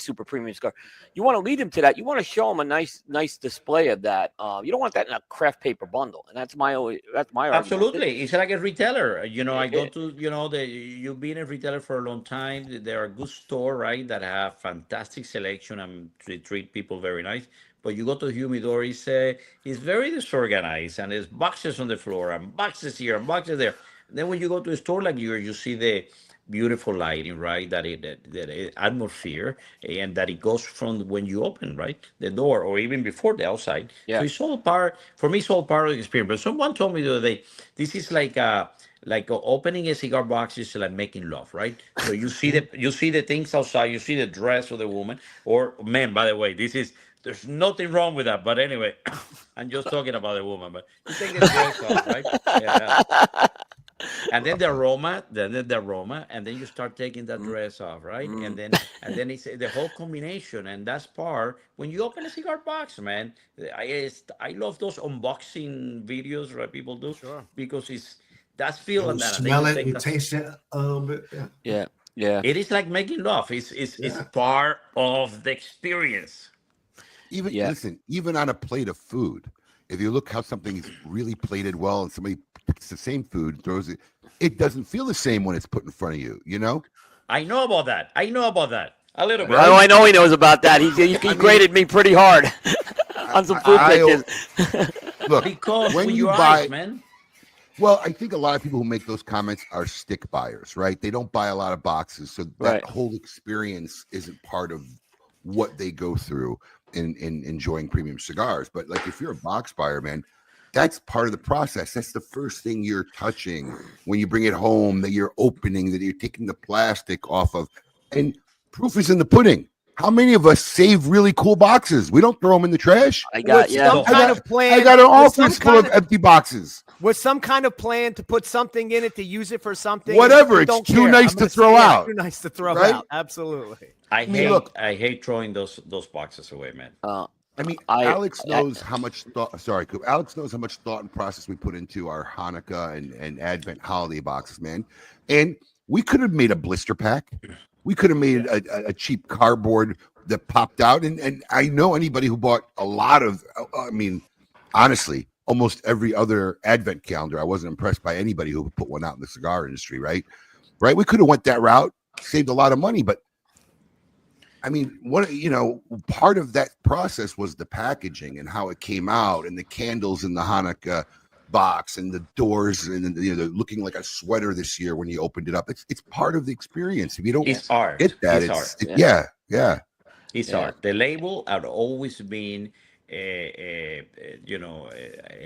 super premium cigar, you want to lead them to that. You want to show them a nice display of that. You don't want that in a craft paper bundle, and that's my argument. Absolutely. It's like a retailer. I go to, you've been a retailer for a long time. They're a good store, right? That have fantastic selection and they treat people very nice. But you go to the humidor, it's very disorganized, and there's boxes on the floor and boxes here and boxes there. Then when you go to a store like yours, you see the beautiful lighting, right? That atmosphere, and that it goes from when you open, right, the door, or even before the outside. Yeah. So it's all part. For me, it's all part of the experience. But someone told me the other day, this is like opening a cigar box is like making love, right? So you see the things outside, you see the dress of the woman or man. By the way, there's nothing wrong with that. But anyway, I'm just talking about the woman. But you take the dress off, right? Yeah. And then the aroma, and then you start taking that dress off, right? And then it's the whole combination, and that's part when you open a cigar box, man. I love those unboxing videos that people do, because that's feeling that. Smell it, you taste it a little bit. Yeah. It is like making love. It's part of the experience. Even on a plate of food, if you look how something's really plated well and somebody picks the same food, throws it doesn't feel the same when it's put in front of you, I know about that. A little bit. I know he knows about that. He graded me pretty hard on some food pictures. Look, because when you buy, man. Well, I think a lot of people who make those comments are stick buyers, right? They don't buy a lot of boxes, so that whole experience isn't part of what they go through in enjoying premium cigars. But like, if you're a box buyer, man, that's part of the process. That's the first thing you're touching when you bring it home, that you're opening, that you're taking the plastic off of. And proof is in the pudding. How many of us save really cool boxes? We don't throw them in the trash. I got an office full of empty boxes. With some kind of plan to put something in it, to use it for something. Whatever. It's too nice to throw out. Too nice to throw out. Absolutely. I hate throwing those boxes away, man. Alex knows how much thought. Sorry, Coop. Alex knows how much thought and process we put into our Hanukkah and Advent holiday boxes, man. And we could have made a blister pack. We could have made a cheap cardboard that popped out. And I know anybody who bought a lot of. Honestly, almost every other Advent calendar, I wasn't impressed by anybody who put one out in the cigar industry. Right. We could have went that route, saved a lot of money, but. Part of that process was the packaging and how it came out, and the candles in the Hanukkah box, and the doors, and looking like a sweater this year when you opened it up. It's part of the experience. If you don't get that, it's art. The label had always been a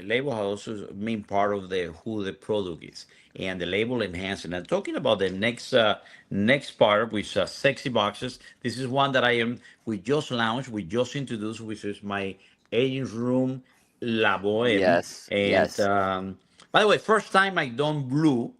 label has also been part of who the product is, and the label enhanced. And I'm talking about the next part, which is sexy boxes. This is one that we just launched, we just introduced, which is my aging room La Boheme. Yes. By the way, first time I done blue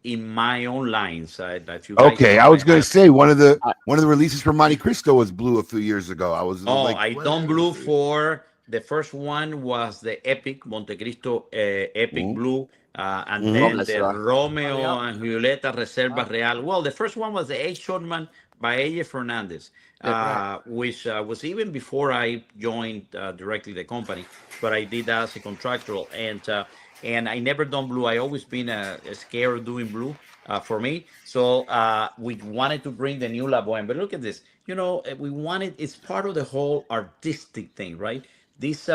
in my own lines. I was going to say one of the releases from Monte Cristo was blue a few years ago. I done blue for the first one was the Epic Monte Cristo Epic Blue, and then the Romeo and Julieta Reserva Real. Well, the first one was the A Shortman by AJ Fernandez, which was even before I joined directly the company, but I did that as a contractual, and I never done blue. I always been scared of doing blue for me. So we wanted to bring the new La Boheme. But look at this. It's part of the whole artistic thing, right? This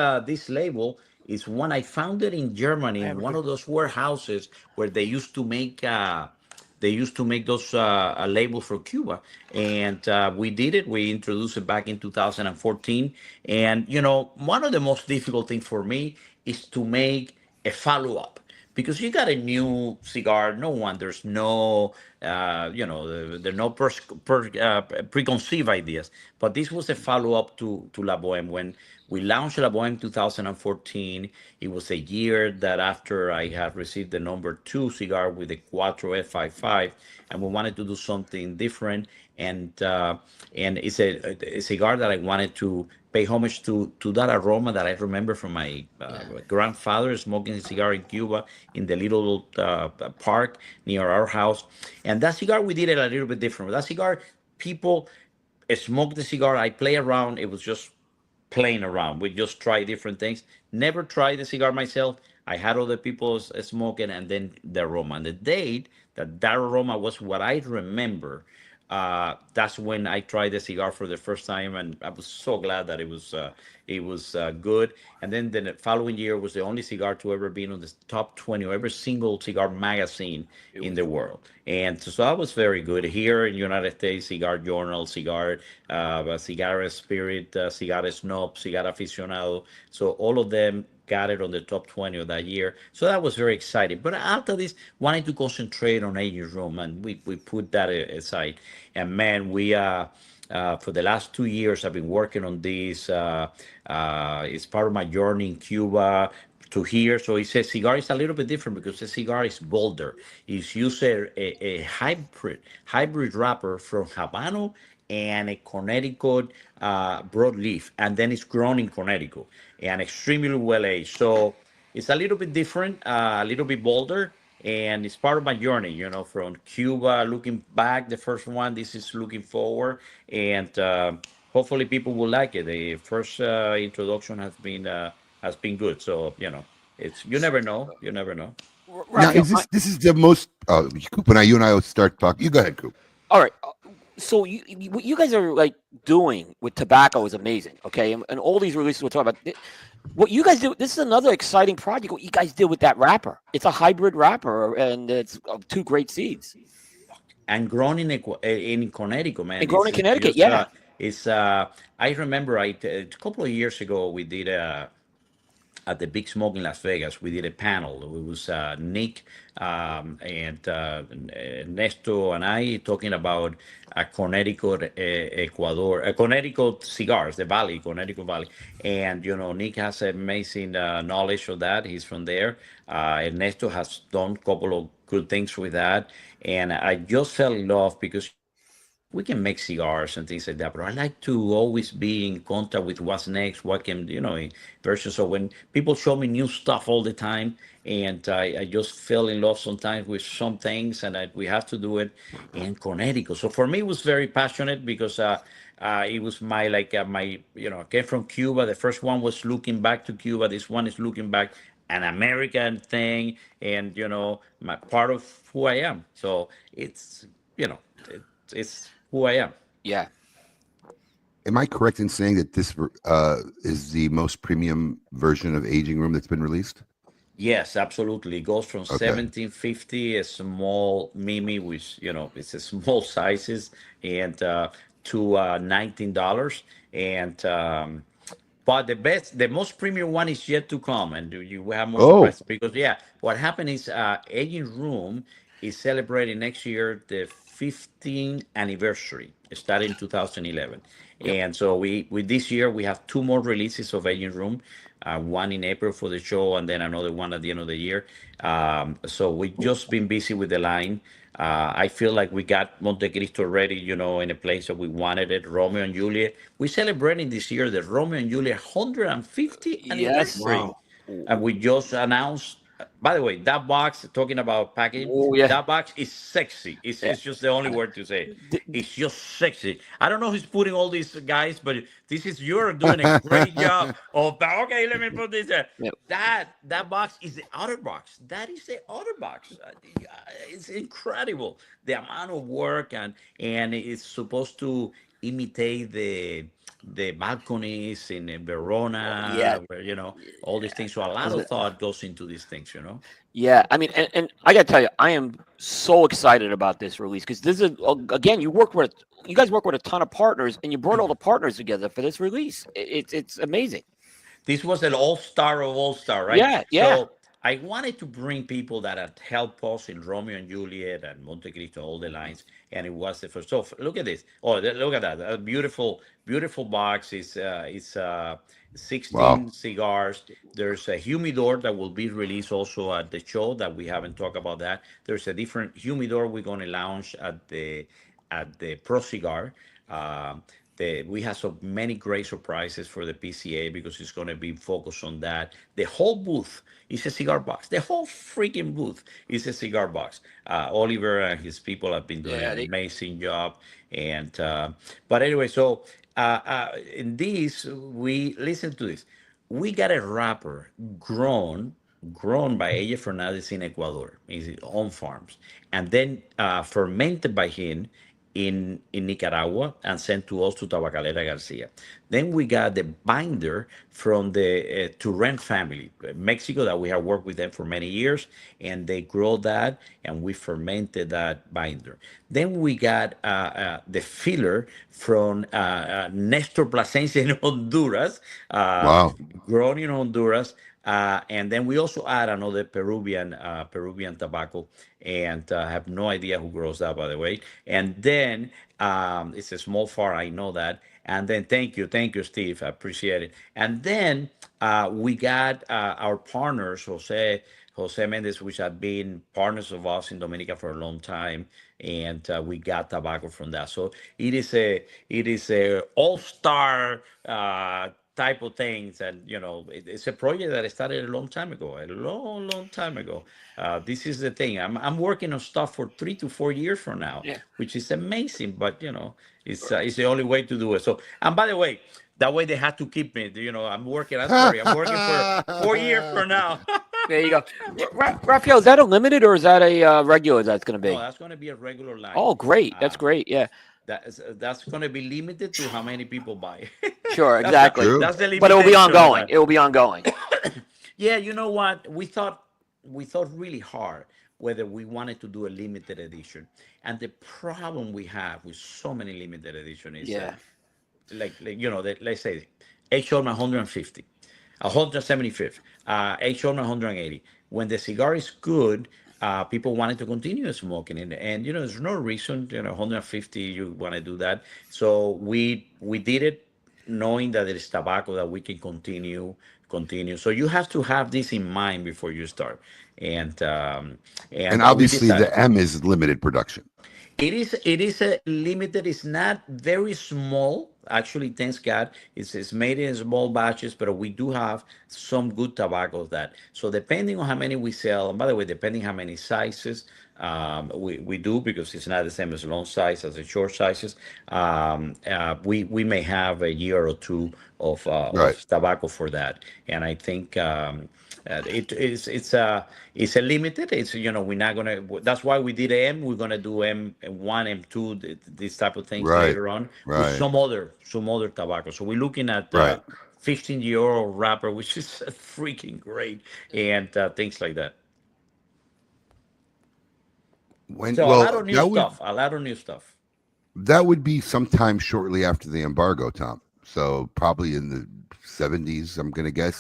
label is one I found it in Germany, in one of those warehouses where they used to make those labels for Cuba. And we did it. We introduced it back in 2014. And, one of the most difficult things for me is to make a follow-up, because you got a new cigar. No one, there's no, there are no preconceived ideas. But this was a follow up to La Boheme. When we launched La Boheme 2014, it was a year that after I had received the number 2 cigar with the Cuatro F55, and we wanted to do something different. And it's a cigar that I wanted to pay homage to that aroma that I remember from my grandfather smoking a cigar in Cuba in the little park near our house. And that cigar, we did it a little bit different. That cigar, people smoked the cigar. I play around. It was just playing around. We just try different things. Never tried the cigar myself. I had other people smoking, and then the aroma. And the date that aroma was what I remember. That's when I tried the cigar for the first time, and I was so glad that it was good. And then the following year was the only cigar to ever be on the top 20 of every single cigar magazine in the world. And so that was very good. Here in the United States, Cigar Journal, Cigar Spirit, Cigar Snob, Cigar Aficionado. So all of them got it on the top 20 of that year. So that was very exciting. But after this, wanted to concentrate on aging room, and we put that aside. And man, we for the last 2 years, I've been working on this. It's part of my journey in Cuba to here. So it's a cigar is a little bit different because the cigar is bolder. It's used a hybrid wrapper from Habano and a Connecticut broadleaf, and then it's grown in Connecticut and extremely well aged. So it's a little bit different, a little bit bolder, and it's part of my journey. From Cuba, looking back, the first one. This is looking forward, and hopefully people will like it. The first introduction has been good. So it's you never know. You never know. Now, this is the most? Coop and you and I will start talking. You go ahead, Coop. All right. So what you guys are like doing with tobacco is amazing, okay? And all these releases we're talking about, what you guys do, this is another exciting project. What you guys did with that wrapper, it's a hybrid wrapper, and it's 2 great seeds. And grown in Connecticut, man. And grown in Connecticut, yeah. I remember a couple of years ago we did at the Big Smoke in Las Vegas. We did a panel. It was Nick and Ernesto and I talking about Connecticut, Ecuador, Connecticut cigars, the Valley, Connecticut Valley. And, Nick has amazing knowledge of that. He's from there. Ernesto has done a couple of good things with that. And I just fell in love because we can make cigars and things like that, but I like to always be in contact with what's next, what can, versus so when people show me new stuff all the time, and I just fell in love sometimes with some things, and we have to do it in Connecticut. So for me, it was very passionate because it was my, I came from Cuba. The first one was looking back to Cuba. This one is looking back an American thing, and, my part of who I am. So it's who I am. Yeah. Am I correct in saying that this is the most premium version of Aging Room that's been released? Yes, absolutely. It goes from 1750, a small Mimi, which it's a small sizes, and to $19. And but the most premium one is yet to come, and you have more surprises because what happened is Aging Room is celebrating next year the 15th anniversary, starting in 2011. Yep. And so with this year, we have 2 more releases of Aging Room, one in April for the show, and then another one at the end of the year. So we've just been busy with the line. I feel like we got Monte Cristo ready, in a place that we wanted it, Romeo and Juliet. We're celebrating this year the Romeo and Juliet 150th anniversary. Wow. And we just announced, by the way, that box, talking about packaging, that box is sexy. It's just the only word to say. It's just sexy. I don't know who's putting all these guys, but you're doing a great job of, okay, let me put this there. That box is the outer box. That is the outer box. It's incredible. The amount of work, and it's supposed to imitate the balconies in Verona, where, all these things. So a lot of thought goes into these things, Yeah, I mean, and I got to tell you, I am so excited about this release because this is, again, you guys work with a ton of partners, and you brought all the partners together for this release. It's amazing. This was an all-star of all-star, right? Yeah. So I wanted to bring people that had helped us in Romeo and Juliet and Monte Cristo, all the lines, and it was the first. So look at this. Oh, look at that! A beautiful, beautiful box. It's 16 Wow. cigars. There's a humidor that will be released also at the show that we haven't talked about that. There's a different humidor we're going to launch at the Pro Cigar. We have so many great surprises for the PCA because it's going to be focused on that. The whole booth is a cigar box. The whole freaking booth is a cigar box. Oliver and his people have been doing an amazing job. And but anyway, so in this, we listen to this. We got a wrapper grown by Ella Fernandez in Ecuador, his own farms, and then fermented by him in Nicaragua and sent to us to Tabacalera Garcia. Then we got the binder from the Turen family, Mexico, that we have worked with them for many years, and they grow that, and we fermented that binder. Then we got the filler from Nestor Plasencia in Honduras, Wow. grown in Honduras. And then we also add another Peruvian tobacco, and have no idea who grows that, by the way. And then it's a small farm, I know that. And then thank you, Steve, I appreciate it. And then we got our partners, Jose Mendez, which have been partners of us in Dominica for a long time, and we got tobacco from that. So it is a all-star type of things, and it's a project that I started a long time ago, long time ago. This is the thing. I'm working on stuff for 3 to 4 years from now, which is amazing. But it's the only way to do it. So, and by the way, that way they have to keep me. I'm working. I'm sorry, I'm working for 4 years from now. There you go. Rafael, is that a limited or is that a regular that's going to be? No, that's going to be a regular line. Oh, great. That's great. Yeah. That's going to be limited to how many people buy. Sure, exactly. That's the but it will be limitation of ongoing. that. It will be ongoing. Yeah, you know what? We thought really hard whether we wanted to do a limited edition, and the problem we have with so many limited edition is let's say H. Orman 150, 175, H. Orman 180. When the cigar is good, people wanted to continue smoking it, and there's no reason 150 you want to do that. So we did it knowing that there is tobacco that we can continue. So you have to have this in mind before you start. And obviously the M is limited production. It is a limited. It's not very small. Actually, thanks God, it's made in small batches, but we do have some good tobaccos that. So depending on how many we sell, and by the way, depending how many sizes we do, because it's not the same as long size as the short sizes, we may have a year or two of tobacco for that. And I think it's a limited. It's we're not gonna. That's why we did M. We're gonna do M1, M2, this type of things later on with some other tobacco. So we're looking at 15-year-old wrapper, which is freaking great, and things like that. A lot of new stuff. That would be sometime shortly after the embargo, Tom. So probably in the 70s, I'm gonna guess.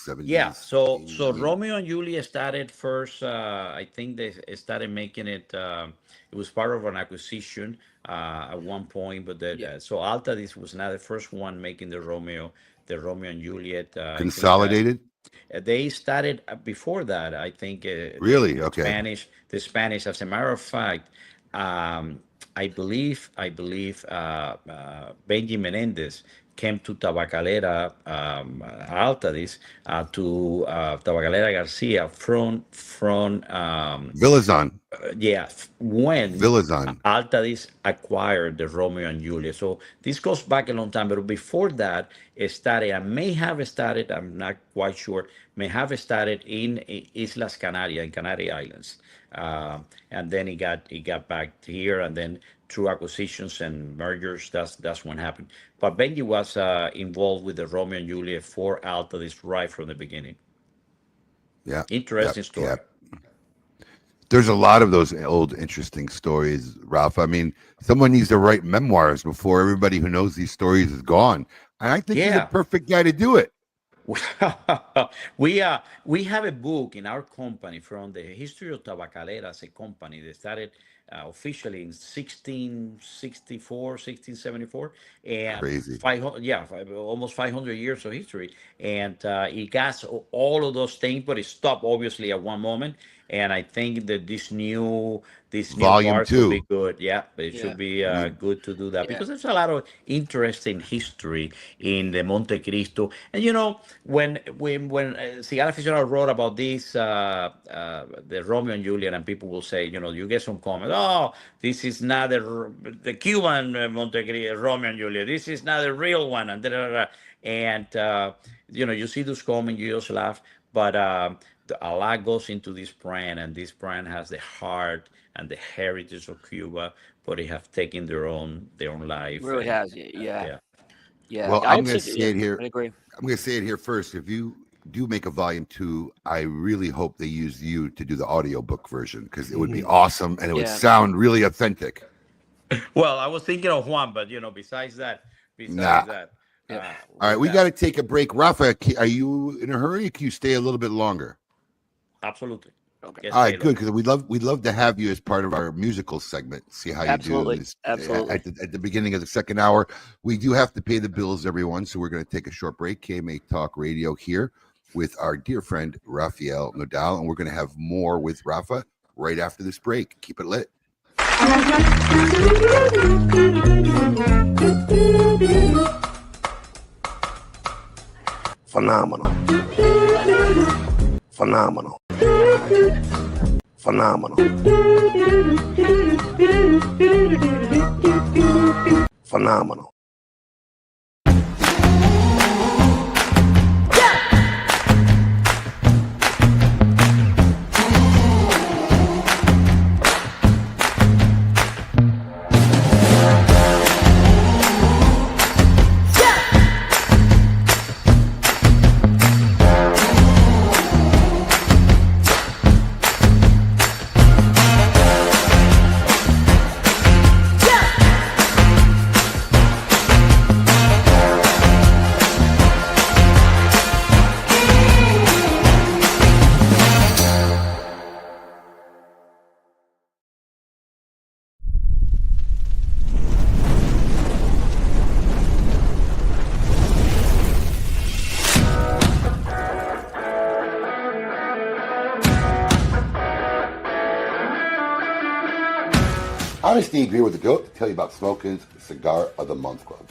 70s. Yeah. So Romeo and Juliet started first. I think they started making it. It was part of an acquisition at one point, but so Altadis was not the first one making the Romeo and Juliet. Consolidated. They started before that, I think. Really? Okay. The Spanish. As a matter of fact, I believe Benji Menendez came to Tabacalera Altadis to Tabacalera Garcia from Villazon. When Villazon Altadis acquired the Romeo and Juliet. So this goes back a long time, but before that, I may have started, I'm not quite sure, may have started in Islas Canarias, in Canary Islands. And then he got back here, and then through acquisitions and mergers, that's what happened. But Benji was involved with the Romeo and Juliet for Altadis right from the beginning. Yeah. Interesting story. Yeah. There's a lot of those old interesting stories, Ralph. I mean, someone needs to write memoirs before everybody who knows these stories is gone. And I think he's the perfect guy to do it. We have a book in our company from the history of Tabacalera as a company that started officially in 1664, 1674, and Crazy. almost 500 years of history. And it got all of those things, but it stopped obviously at one moment. And I think that this new Volume part could be 2. good. Yeah, it Yeah. should be We good to do that Yeah. because there's a lot of interesting history in the Monte Cristo. And when Cigar Aficionado wrote about this, the Romeo and Juliet, and people will say, you get some comments. Oh, this is not the Cuban Monte Cristo, Romeo and Juliet. This is not the real one, and da, da, da. And you see those comments, you just laugh. But a lot goes into this brand, and this brand has the heart and the heritage of Cuba, but they have taken their own life. Really And has. Yeah. yeah. Yeah. Well, I I'm going to actually, say yeah, it here. I agree. I'm going to say it here first. If you do make a volume 2, I really hope they use you to do the audiobook version because it would be awesome and it would Yeah. sound really authentic. Well, I was thinking of Juan, but besides that, Nah. Yeah. All right, we got to take a break. Rafa, are you in a hurry? Or can you stay a little bit longer? Absolutely. Okay. Yes, All right, Taylor. good, because we'd love to have you as part of our musical segment. See how you Absolutely. do this, Absolutely. at the beginning of the second hour. We do have to pay the bills, everyone, so we're going to take a short break. KMA Talk Radio here with our dear friend Rafael Nodal, and we're going to have more with Rafa right after this break. Keep it lit. Phenomenal. Phenomenal. Phenomenal. Phenomenal. Honest Abe here with the GOAT to tell you about Smokin's Cigar of the Month Club.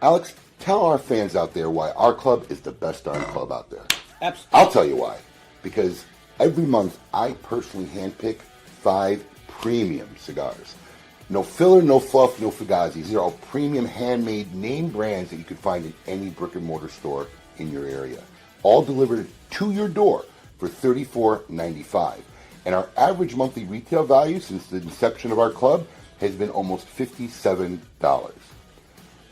Alex, tell our fans out there why our club is the best darn club out there. Absolutely. I'll tell you why. Because every month I personally handpick 5 premium cigars. No filler, no fluff, no fugazis. These are all premium handmade name brands that you can find in any brick and mortar store in your area. All delivered to your door for $34.95. And our average monthly retail value since the inception of our club has been almost $57.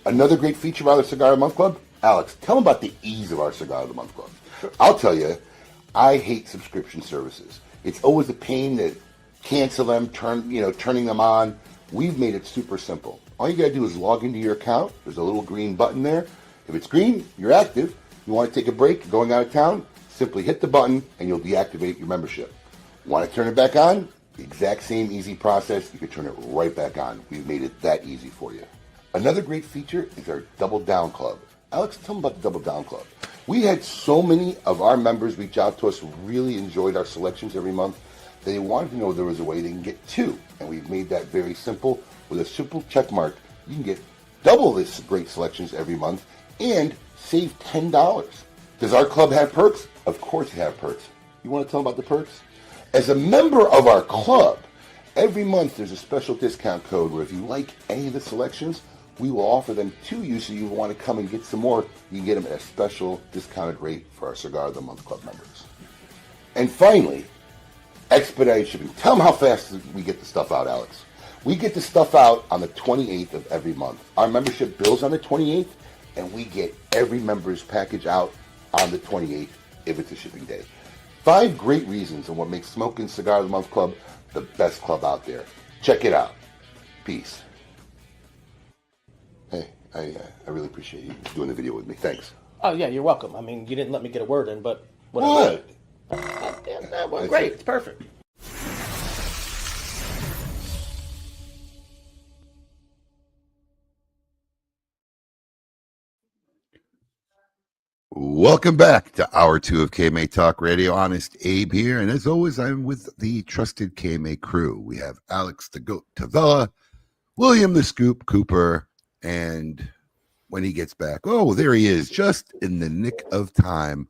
Another great feature of our Cigar of the Month Club, Alex, tell them about the ease of our Cigar of the Month Club. I'll tell you, I hate subscription services. It's always a pain to cancel them, turning them on. We've made it super simple. All you gotta do is log into your account. There's a little green button there. If it's green, you're active. You want to take a break, going out of town, simply hit the button and you'll deactivate your membership. Want to turn it back on? The exact same easy process. You can turn it right back on. We've made it that easy for you. Another great feature is our Double Down Club. Alex, tell them about the Double Down Club. We had so many of our members reach out to us who really enjoyed our selections every month. They wanted to know there was a way they can get 2. And we've made that very simple. With a simple check mark, you can get double this great selections every month and save $10. Does our club have perks? Of course it have perks. You want to tell them about the perks? As a member of our club, every month there's a special discount code where if you like any of the selections, we will offer them to you. So you want to come and get some more, you can get them at a special discounted rate for our Cigar of the Month Club members. And finally, expedited shipping. Tell them how fast we get the stuff out, Alex. We get the stuff out on the 28th of every month. Our membership bills on the 28th, and we get every member's package out on the 28th if it's a shipping day. 5 great reasons on what makes Smokin' Cigar of the Month Club the best club out there. Check it out. Peace. Hey, I really appreciate you doing the video with me. Thanks. Oh yeah, you're welcome. I mean, you didn't let me get a word in, but whatever. That went great. It's perfect. Welcome back to Hour 2 of KMA Talk Radio. Honest Abe here. And as always, I'm with the trusted KMA crew. We have Alex the Goat Tavella, William the Scoop Cooper, and when he gets back, oh, there he is, just in the nick of time,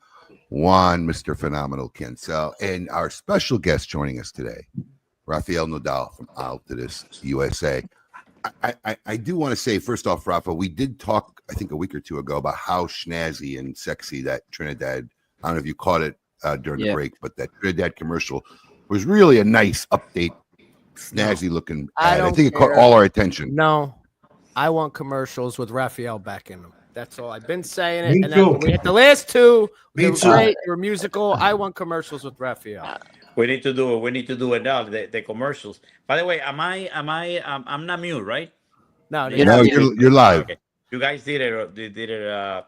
Juan, Mr. Phenomenal Cancel, and our special guest joining us today, Rafael Nodal from Altadis, USA. I do want to say, first off, Rafa, we did talk, I think, a week or two ago about how snazzy and sexy that Trinidad, I don't know if you caught it during the break, but that Trinidad commercial was really a nice update, snazzy looking ad. I think it caught all our attention. No, I want commercials with Rafael back in them. That's all. I've been saying it. Me and too. then we had the last two. Me They were too. great. They were musical. I want commercials with Rafael. We need to do it. We need to do it now. The commercials. By the way, I'm not mute, right? No, You're live. Okay. You guys did it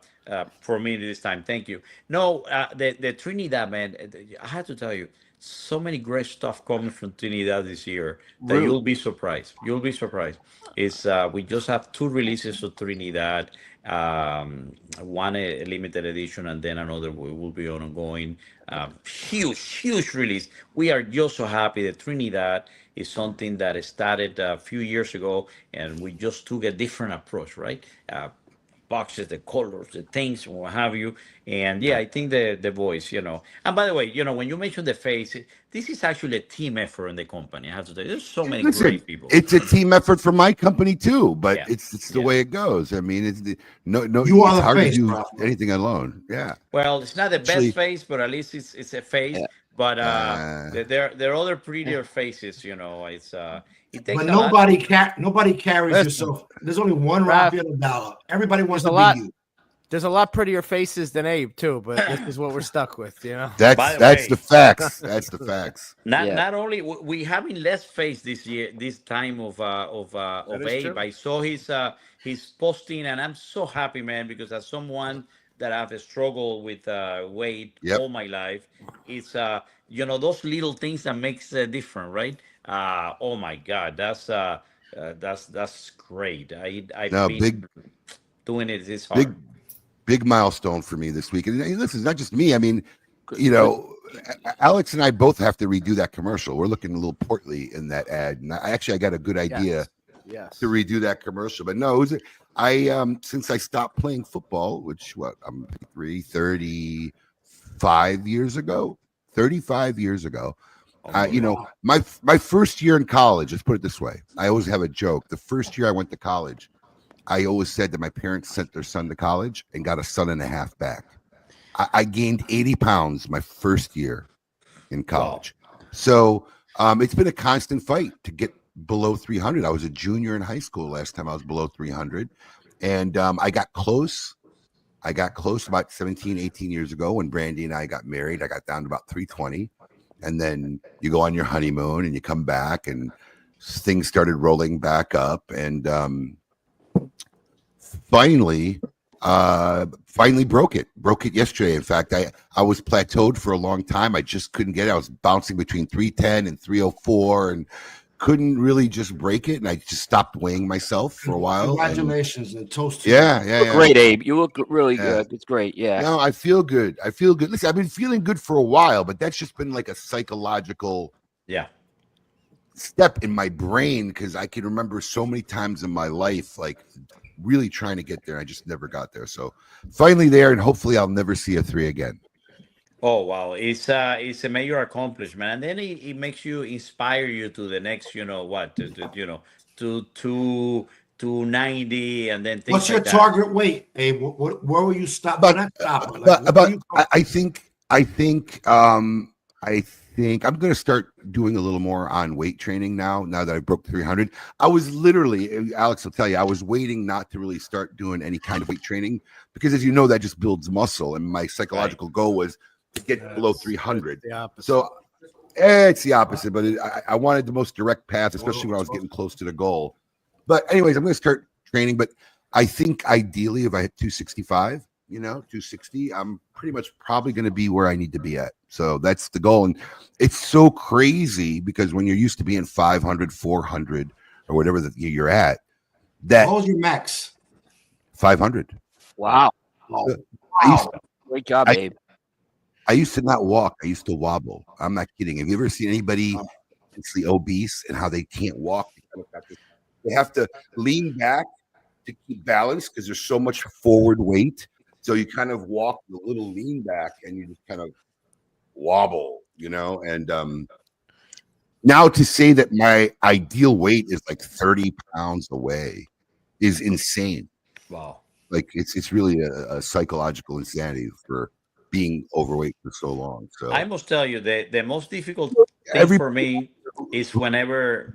for me this time. Thank you. No, the Trinidad, man, I have to tell you, so many great stuff coming from Trinidad this year that you'll be surprised. You'll be surprised. It's we just have 2 releases of Trinidad. One a limited edition, and then another will be ongoing. Huge release. We are just so happy that Trinidad is something that started a few years ago, and we just took a different approach, right? Boxes, the colors, the things, what have you. And yeah, I think the voice, And by the way, when you mention the face, this is actually a team effort in the company. I have to tell you, there's so many great people. It's a team effort for my company too, but it's the way it goes. I mean, it's You are it's the hard face, to do bro. anything alone. Yeah. Well, it's not the best face, but at least it's a face. Yeah. But there are other prettier faces, It's it takes But a lot. nobody carries yourself. There's only one Rafael Nodal. Everybody wants to be you. There's a lot prettier faces than Abe too, but this is what we're stuck with, That's the facts. That's the facts. Not only we having less face this year, this time of Abe. true. I saw his posting, and I'm so happy, man, because as someone that I've struggled with weight all my life, it's those little things that makes a difference, right? Oh my God, that's great. I've been doing it this hard. Big milestone for me this week. And listen, it's not just me. I mean, Alex and I both have to redo that commercial. We're looking a little portly in that ad. And I got a good idea to redo that commercial. But no, since I stopped playing football, which I'm 35 years ago. My first year in college, let's put it this way. I always have a joke. The first year I went to college, I always said that my parents sent their son to college and got a son and a half back. I gained 80 pounds my first year in college. Wow. So it's been a constant fight to get below 300. I was a junior in high school last time I was below 300. And I got close. About 17, 18 years ago when Brandy and I got married. I got down to about 320. And then you go on your honeymoon and you come back and things started rolling back up. And finally broke it yesterday. In fact, I was plateaued for a long time. I just couldn't get it. I was bouncing between 310 and 304 and couldn't really just break it. And I just stopped weighing myself for a while. Congratulations and toast to you. You look great, Abe. You look really good. It's great. Yeah. No, I feel good. Listen, I've been feeling good for a while, but that's just been like a psychological step in my brain, because I can remember so many times in my life, like really trying to get there. I just never got there. So finally there, and hopefully I'll never see a 3 again. Oh wow, it's a major accomplishment, and then it makes you inspire you to the next, to 290, and then things. What's your target weight, Abe? Where will you stop? I think I'm going to start doing a little more on weight training now that I broke 300. I was literally, Alex will tell you, I was waiting not to really start doing any kind of weight training because, as you know, that just builds muscle. And my psychological goal was to get below 300. So it's the opposite, but I wanted the most direct path, especially when I was getting close to the goal. But anyways, I'm going to start training. But I think ideally, if I hit 265, 260, I'm pretty much probably going to be where I need to be at. So that's the goal. And it's so crazy because when you're used to being 500, 400 or whatever that you're at, that what was your max? 500. Wow. Wow. Great job, Abe. I used to not walk. I used to wobble. I'm not kidding. Have you ever seen anybody intensely obese and how they can't walk? They have to lean back to keep balance because there's so much forward weight. So you kind of walk with a little lean back and you just kind of wobble, and now to say that my ideal weight is like 30 pounds away is insane. Wow. Like it's really a psychological insanity for being overweight for so long. So I must tell you the most difficult thing for me is whenever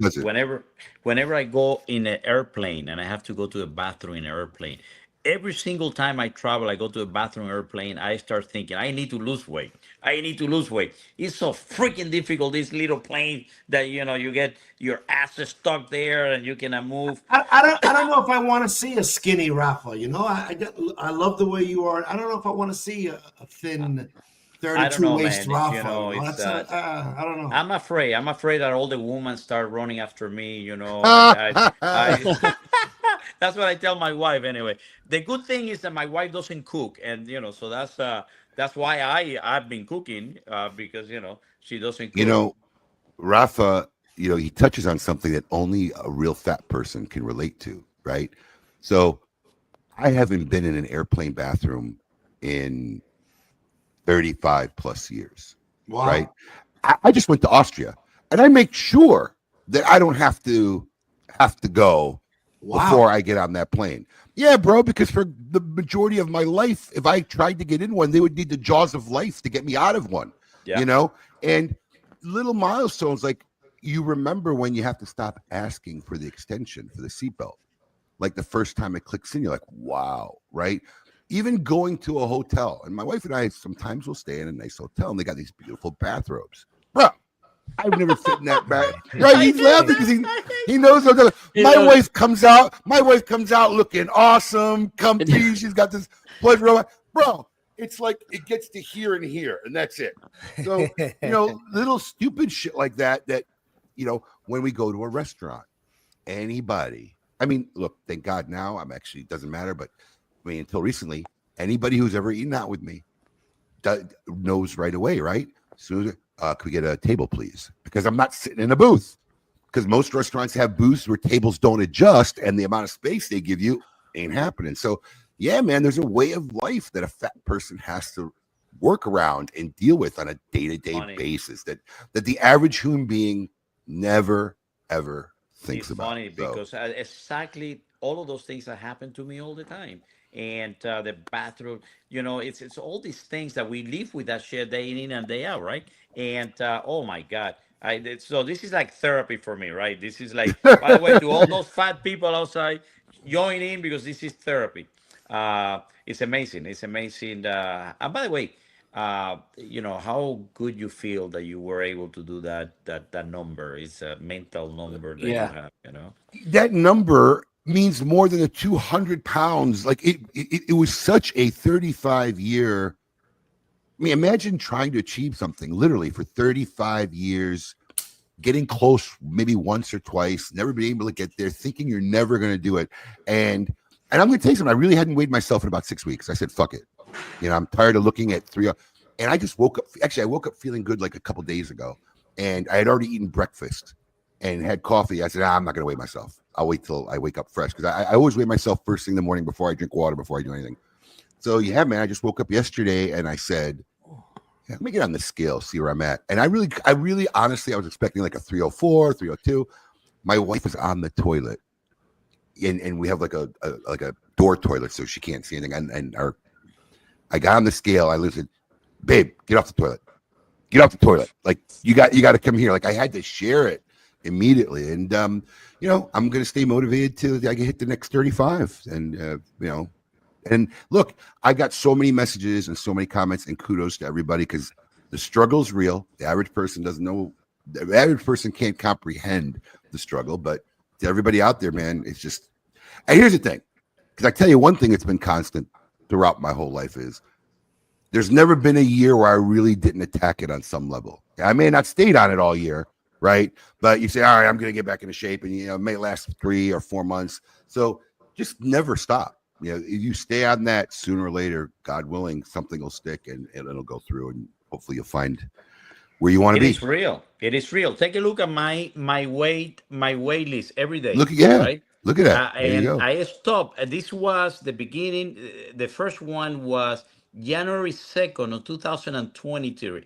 I go in an airplane and I have to go to the bathroom in an airplane. Every single time I travel, I go to a bathroom airplane, I start thinking, I need to lose weight. I need to lose weight. It's so freaking difficult, this little plane that, you get your ass stuck there and you cannot move. I don't know if I want to see a skinny Rafa. I love the way you are. I don't know if I want to see a thin 32 waist Rafa. I don't know. I'm afraid that all the women start running after me, That's what I tell my wife anyway. The good thing is that my wife doesn't cook, and so that's why I've been cooking because she doesn't cook. Rafa, he touches on something that only a real fat person can relate to, right? So I haven't been in an airplane bathroom in 35 plus years. Wow. Right? I just went to Austria, and I make sure that I don't have to go before I get on that plane. Yeah, bro, because for the majority of my life, if I tried to get in one, they would need the jaws of life to get me out of one. Yeah. And little milestones, like you remember when you have to stop asking for the extension for the seatbelt. Like the first time it clicks in, you're like, wow, right? Even going to a hotel, and my wife and I sometimes will stay in a nice hotel, and they got these beautiful bathrobes. Bro, I've never fit in that bag. Right? He's laughing because he knows what I'm talking. My wife comes out looking awesome, comfy. She's got this pleasure. Bro, it's like it gets to here and here, and that's it. So, little stupid shit like that, when we go to a restaurant, anybody, look, thank God now it doesn't matter, but until recently, anybody who's ever eaten out with me knows right away, right? As soon as could we get a table, please? Because I'm not sitting in a booth. Because most restaurants have booths where tables don't adjust, and the amount of space they give you ain't happening. So, yeah, man, there's a way of life that a fat person has to work around and deal with on a day-to-day basis that the average human being never, ever thinks about. Funny because exactly all of those things that happen to me all the time. And the bathroom, it's all these things that we live with that shit day in and day out, right? And oh my God, so this is like therapy for me, right? This is like, by the way, to all those fat people outside, join in because this is therapy. It's amazing. It's amazing. And by the way, how good you feel that you were able to do that number. It's a mental number that you have, That number means more than the 200 pounds. Like it was such a 35-year. Imagine trying to achieve something literally for 35 years, getting close maybe once or twice, never being able to get there, thinking you're never going to do it. And I'm going to tell you something. I really hadn't weighed myself in about 6 weeks. I said, fuck it. I'm tired of looking at 3. And I just woke up. Actually, I woke up feeling good like a couple days ago. And I had already eaten breakfast and had coffee. I said, I'm not going to weigh myself. I'll wait till I wake up fresh. Because I always weigh myself first thing in the morning before I drink water, before I do anything. So, yeah, man, I just woke up yesterday and I said, let me get on the scale, see where I'm at. And I really, honestly, I was expecting like a 304, 302. My wife is on the toilet. And we have like a door toilet, so she can't see anything. And I got on the scale. I listened, babe, get off the toilet. Get off the toilet. Like you got to come here. Like I had to share it immediately. And I'm going to stay motivated till I get hit the next 35. And and look, I got so many messages and so many comments and kudos to everybody because the struggle's real. The average person doesn't know. The average person can't comprehend the struggle, but to everybody out there, man, it's just. And here's the thing, because I tell you one thing that's been constant throughout my whole life is there's never been a year where I really didn't attack it on some level. I may not stayed on it all year, right? But you say, all right, I'm going to get back into shape, and it may last 3 or 4 months. So just never stop. If you stay on that, sooner or later, God willing, something will stick and it'll go through, and hopefully you'll find where you want to be. It is real. It is real. Take a look at my wait list every day. Look at that. There you go. I stopped. This was the beginning. The first one was January 2nd of 2022.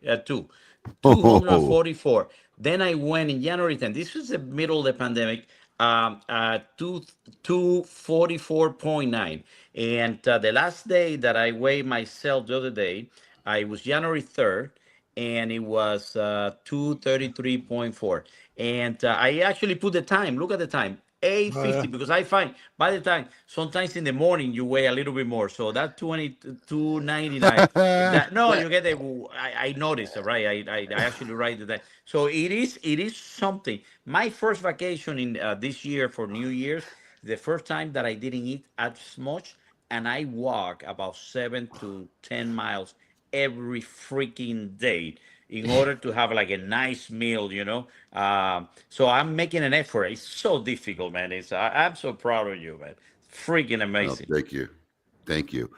244. Then I went in January 10th. This was the middle of the pandemic. 244.9. And the last day that I weighed myself the other day, I was January 3rd, and it was 233.4. And I actually put the time. Look at the time. 8:50, because I find by the time sometimes in the morning you weigh a little bit more. So that 22.99. You get it. I noticed, right? I actually write that. So it is something. My first vacation in this year for New Year's, the first time that I didn't eat as much, and I walk about 7 to 10 miles every freaking day in order to have like a nice meal, so I'm making an effort. It's so difficult, man. I'm so proud of you, man. Freaking amazing. Oh, thank you.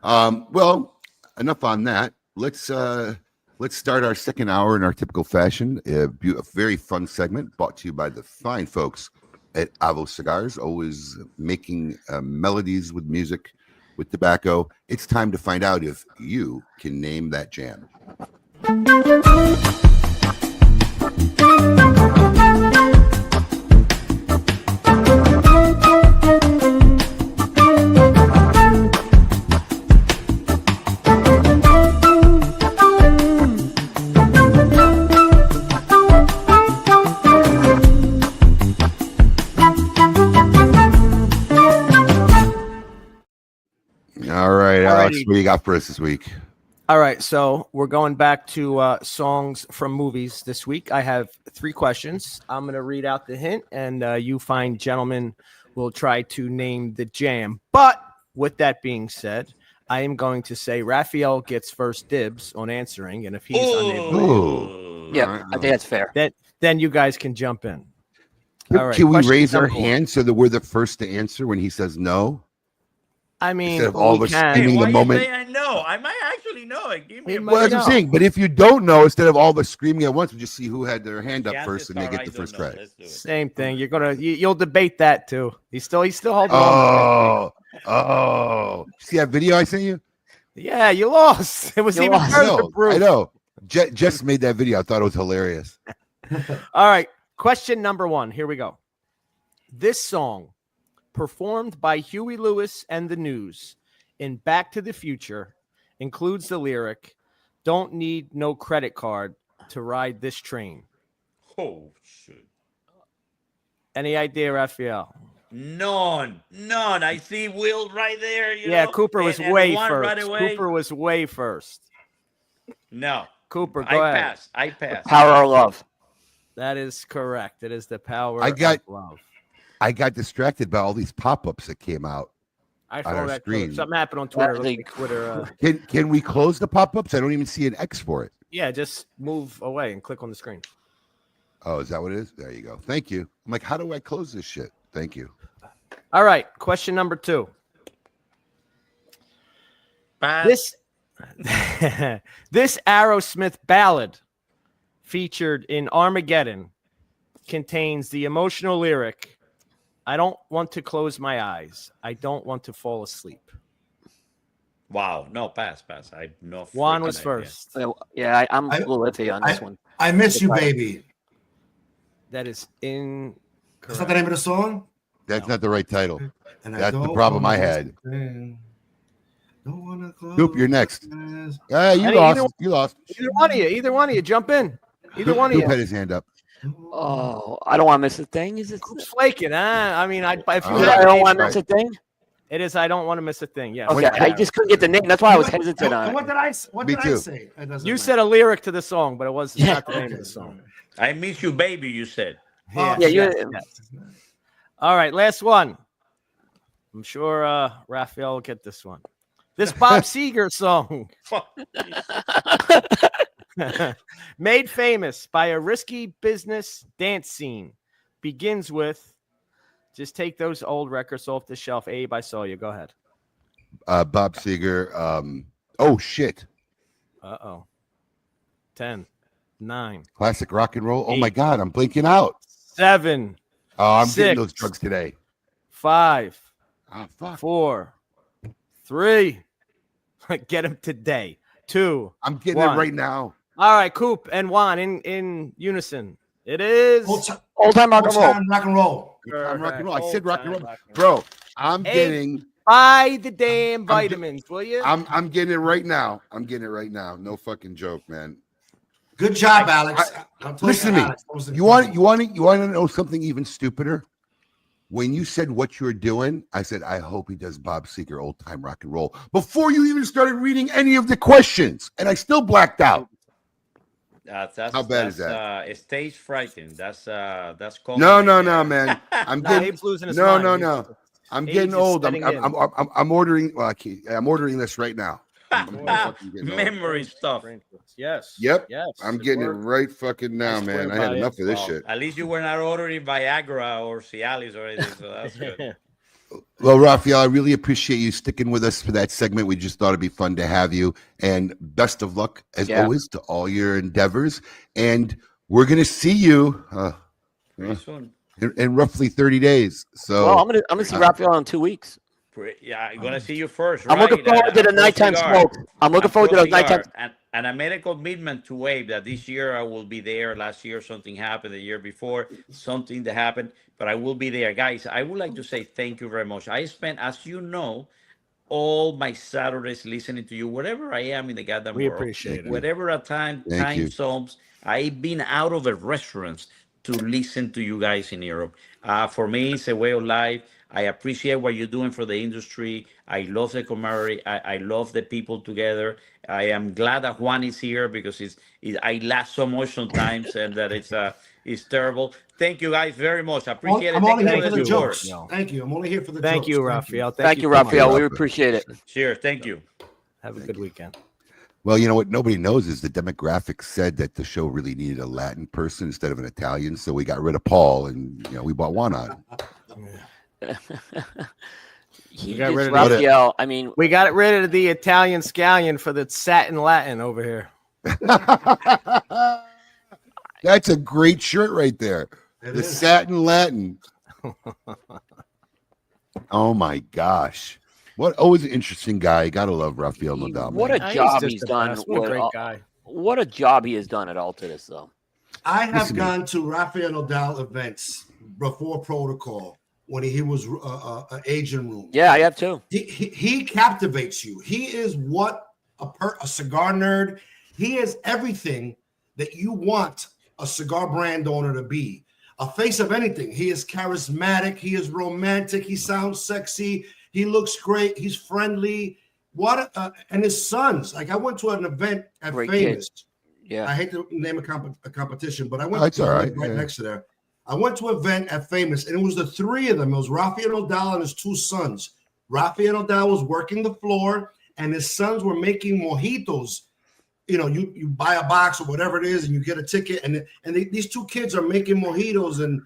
Well, enough on that. Let's start our second hour in our typical fashion. A very fun segment brought to you by the fine folks at Avo Cigars, always making melodies with music, with tobacco. It's time to find out if you can name that jam. All right, Alex, what do you got for us this week? All right, so we're going back to songs from movies this week. I have 3 questions. I'm going to read out the hint, and you fine gentlemen will try to name the jam. But with that being said, I am going to say Rafael gets first dibs on answering, and if he's unable, I think that's fair. Then you guys can jump in. All right, can we raise our hand so that we're the first to answer when he says no? I mean, instead of all of us screaming the moment. I know. I might actually know it. Give me Well, that's what I'm saying. But if you don't know, instead of all of us screaming at once, we just see who had their hand up first, and they get the first try. Same thing. You'll debate that too. He's still holding on. Oh! See that video I sent you? Yeah, you lost. It was even further proof. I know. Just made that video. I thought it was hilarious. All right. Question number 1. Here we go. This song, performed by Huey Lewis and the News in Back to the Future, includes the lyric, "Don't need no credit card to ride this train." Oh, shit. Any idea, Rafael? None. I see Will right there. Cooper was way first. Cooper was way first. No. Cooper, go ahead. I pass. Power of Love. That is correct. It is the Power of Love. I got distracted by all these pop-ups that came out. I saw that too. Something happened on Twitter. Can we close the pop-ups? I don't even see an X for it. Yeah, just move away and click on the screen. Oh, is that what it is? There you go. Thank you. I'm like, how do I close this shit? Thank you. All right. Question number 2. This Aerosmith ballad featured in Armageddon contains the emotional lyric, "I don't want to close my eyes. I don't want to fall asleep." Wow. No, pass. I no. Juan was first. Yeah, I'm a little iffy on this one. I miss you, baby. That is incorrect. That's not the name of the song? That's not the right title. That's the problem I had. Scoop, you're next. You lost. Either one of you. Jump in. Either one of you. Scoop had his hand up. Oh, I don't want to miss a thing. Is it flaking? I mean, if you I don't want to miss a thing. It is. I don't want to miss a thing. Yeah. Okay. I just couldn't get the name. That's why I was hesitant on it. What did I say? You said a lyric to the song, but it was not the name of the song. I miss you, baby. You said. Yes. All right. Last one. I'm sure Rafael will get this one. This Bob Seger song. Made famous by a risky business dance scene. Begins with, just take those old records off the shelf. Abe, I saw you. Go ahead. Bob Seger. Oh, shit. Uh-oh. 10, 9. Classic rock and roll. Oh, 8, my God. I'm blinking out. 7. Oh, I'm 6, getting those drugs today. 5. Oh, fuck. 4. 3. Get him today. 2. I'm getting 1. it right now. All right, Coop and Juan in unison. It is old-time rock and roll. Rock and roll. I'm rock and roll. I said rock and roll. Rock and Bro, I'm Hey, getting... Buy the damn vitamins, will you? I'm getting it right now. I'm getting it right now. No fucking joke, man. Good job, Alex. Listen to me. You want to know something even stupider? When you said what you were doing, I said, I hope he does Bob Seger old time rock and roll before you even started reading any of the questions, and I still blacked out. How bad is that? Stage frightened. That's called. No, man. I'm getting Abe's losing his no. mind. I'm Abe's getting just old. setting in. I'm ordering. Well, I'm ordering this right now. Memory stuff. Yes. Yep. Yes. I'm getting it right fucking now, man. I had enough of this shit. At least you were not ordering Viagra or Cialis or anything, so that's good. Well, Rafael, I really appreciate you sticking with us for that segment. We just thought it'd be fun to have you. And best of luck, as always, to all your endeavors. And we're going to see you Pretty soon. in roughly 30 days. So, Well, I'm gonna see Rafael in 2 weeks. Yeah, I'm gonna see you first. I'm looking forward to the nighttime smoke. I'm looking forward to those nighttime. And I made a commitment to Abe that this year I will be there. Last year something happened. The year before something that happened, but I will be there, guys. I would like to say thank you very much. I spent, as you know, all my Saturdays listening to you, wherever I am in the goddamn world. We appreciate it. Whatever time zones, I've been out of the restaurants to listen to you guys in Europe. For me, it's a way of life. I appreciate what you're doing for the industry. I love the camaraderie. I love the people together. I am glad that Juan is here because I laugh so much sometimes and that it's terrible. Thank you guys very much. I appreciate it. I'm only here for the jokes. Thank you. I'm only here for the jokes. Thank you, Rafael. Thank you, Rafael. We appreciate it. Cheers. Thank you. Have a good weekend. well, you know what nobody knows is the demographics said that the show really needed a Latin person instead of an Italian. So we got rid of Paul and we bought Juan on. We got rid of Rafael. I mean, we got rid of the Italian scallion for the satin Latin over here. That's a great shirt right there. The satin Latin. Oh my gosh. What always an interesting guy. Gotta love Rafael Nodal. What a job he's done. What a great guy. What a job he has done at Altadis, though. I have gone to Rafael Nodal events before protocol when he was an agent room. Yeah, I have too. He captivates you. He is what a cigar nerd. He is everything that you want a cigar brand owner to be. A face of anything. He is charismatic. He is romantic. He sounds sexy. He looks great. He's friendly. And his sons. Like I went to an event at Great Famous. kid. Yeah, I hate to name a competition, but I went to right next to there. I went to an event at Famous, and it was the three of them. It was Rafael Nodal and his two sons. Rafael Nodal was working the floor, and his sons were making mojitos. You know, you buy a box or whatever it is, and you get a ticket, and these two kids are making mojitos, and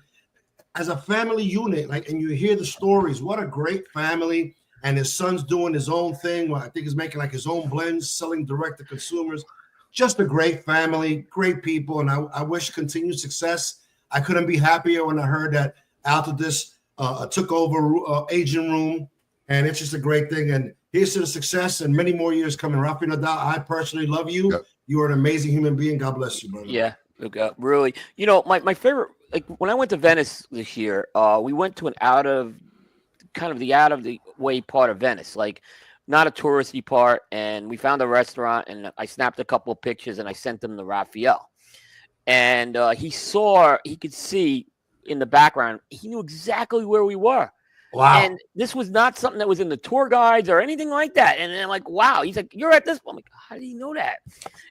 as a family unit, and you hear the stories. What a great family! And his son's doing his own thing. I think he's making his own blends, selling direct to consumers. Just a great family, great people, and I wish continued success. I couldn't be happier when I heard that Altadis took over Agent Room, and it's just a great thing. And here's to the success and many more years coming. Rafael Nodal, I personally love you. Yep. You are an amazing human being. God bless you, brother. Yeah, really. You know, my favorite, when I went to Venice this year, we went to an out of the way part of Venice, not a touristy part, and we found a restaurant, and I snapped a couple of pictures, and I sent them to Rafael. And he could see in the background, he knew exactly where we were. Wow. And this was not something that was in the tour guides or anything like that. And I'm like, wow. He's like, you're at this point. I'm like, how do you know that?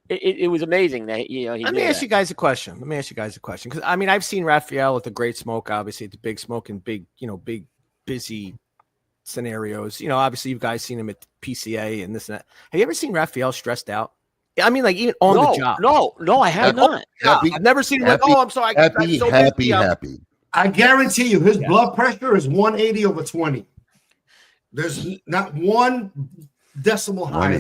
It was amazing that, he Let me ask you guys a question. Because, I've seen Rafael at the Great Smoke, obviously, at the Big Smoke and big busy scenarios. Obviously, you guys seen him at PCA and this and that. Have you ever seen Rafael stressed out? I mean, like even on the job. No, I have not. I've never seen him like, oh, I'm sorry. I'm so busy. Happy. I guarantee you, his blood pressure is 180/20. There's not one decimal higher.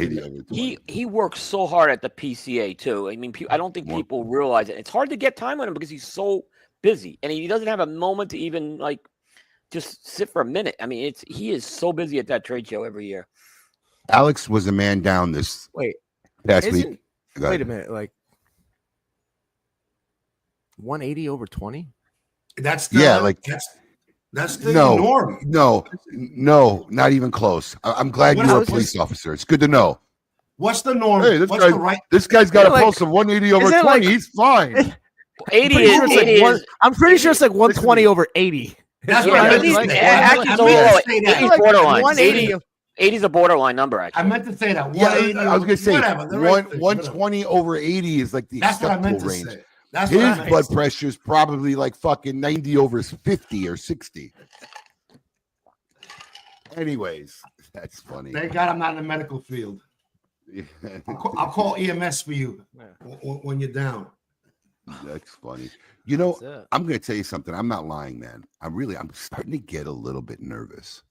He works so hard at the PCA too. I mean, I don't think people realize it. It's hard to get time on him because he's so busy, and he doesn't have a moment to even like just sit for a minute. I mean, he is so busy at that trade show every year. Alex was a man down this past week. Wait a minute, like 180/20. That's the norm. No, not even close. I'm glad you're a police officer. It's good to know. What's the norm? Hey, this guy's got a pulse of 180/20. He's fine. 80 is. I'm pretty sure it's like 120/80. That's what I meant to say. Actually, borderline. 180. 80 is a borderline number. Actually, I meant to say that. Yeah, I was going to say 120/80 is like the acceptable range. His blood pressure is probably like fucking 90/50 or 60. Anyways, that's funny. Thank God I'm not in the medical field. I'll call EMS for you when you're down. That's funny. I'm going to tell you something. I'm not lying, man. I'm starting to get a little bit nervous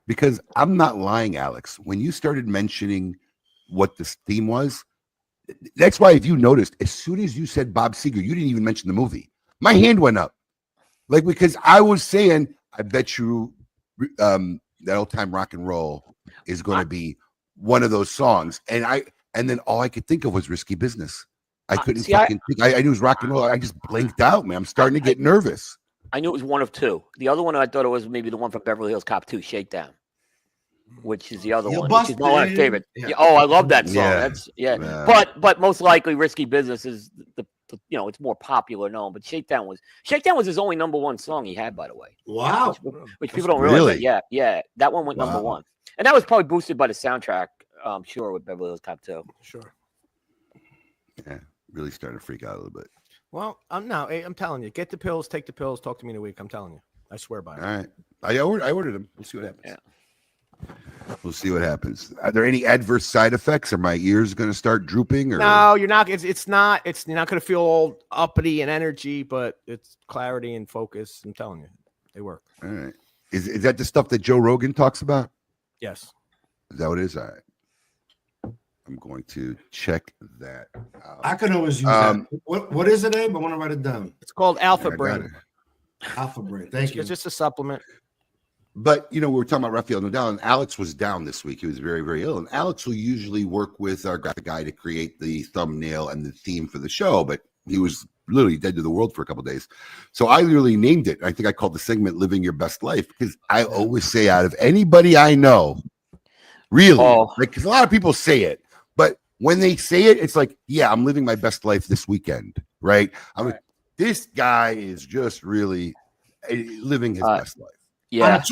because I'm not lying, Alex. When you started mentioning what this theme was, that's why if you noticed, as soon as you said Bob Seger, you didn't even mention the movie. My hand went up. Like, because I was saying, I bet you that Old Time Rock and Roll is going to be one of those songs. And then all I could think of was Risky Business. I couldn't think. I knew it was rock and roll. I just blinked out, man. I'm starting to get nervous. I knew it was one of two. The other one, I thought it was maybe the one from Beverly Hills Cop 2, Shakedown, which is the other one. Which is one of my favorite. Yeah. Oh, I love that song. But most likely Risky Business is the it's more popular known. But Shakedown was his only number one song he had, by the way. Wow. Which people don't realize. Yeah. That one went number one. And that was probably boosted by the soundtrack, I'm sure, with Beverly Hills Cop 2. Sure. Yeah. Really starting to freak out a little bit. Well, I'm telling you, get the pills, take the pills, talk to me in a week. I'm telling you. I swear by it. All right. I ordered them. We'll see what happens. Yeah. We'll see what happens. Are there any adverse side effects? Are my ears going to start drooping? Or? No, you're not. You're not going to feel all uppity and energy, but it's clarity and focus. I'm telling you, they work. All right. Is that the stuff that Joe Rogan talks about? Yes. Is that what it is? All right. I'm going to check that out. I can always use that. What is it, Abe? I want to write it down. It's called Alpha Brain. Alpha Brain. Thank you. It's just a supplement. But, we were talking about Rafael Nodal, and Alex was down this week. He was very, very ill. And Alex will usually work with our graphic guy to create the thumbnail and the theme for the show, but he was literally dead to the world for a couple of days. So I literally named it. I think I called the segment Living Your Best Life, because I always say out of anybody I know, really, because a lot of people say it, but when they say it, it's like, yeah, I'm living my best life this weekend, right? This guy is just really living his best life. Yeah. On a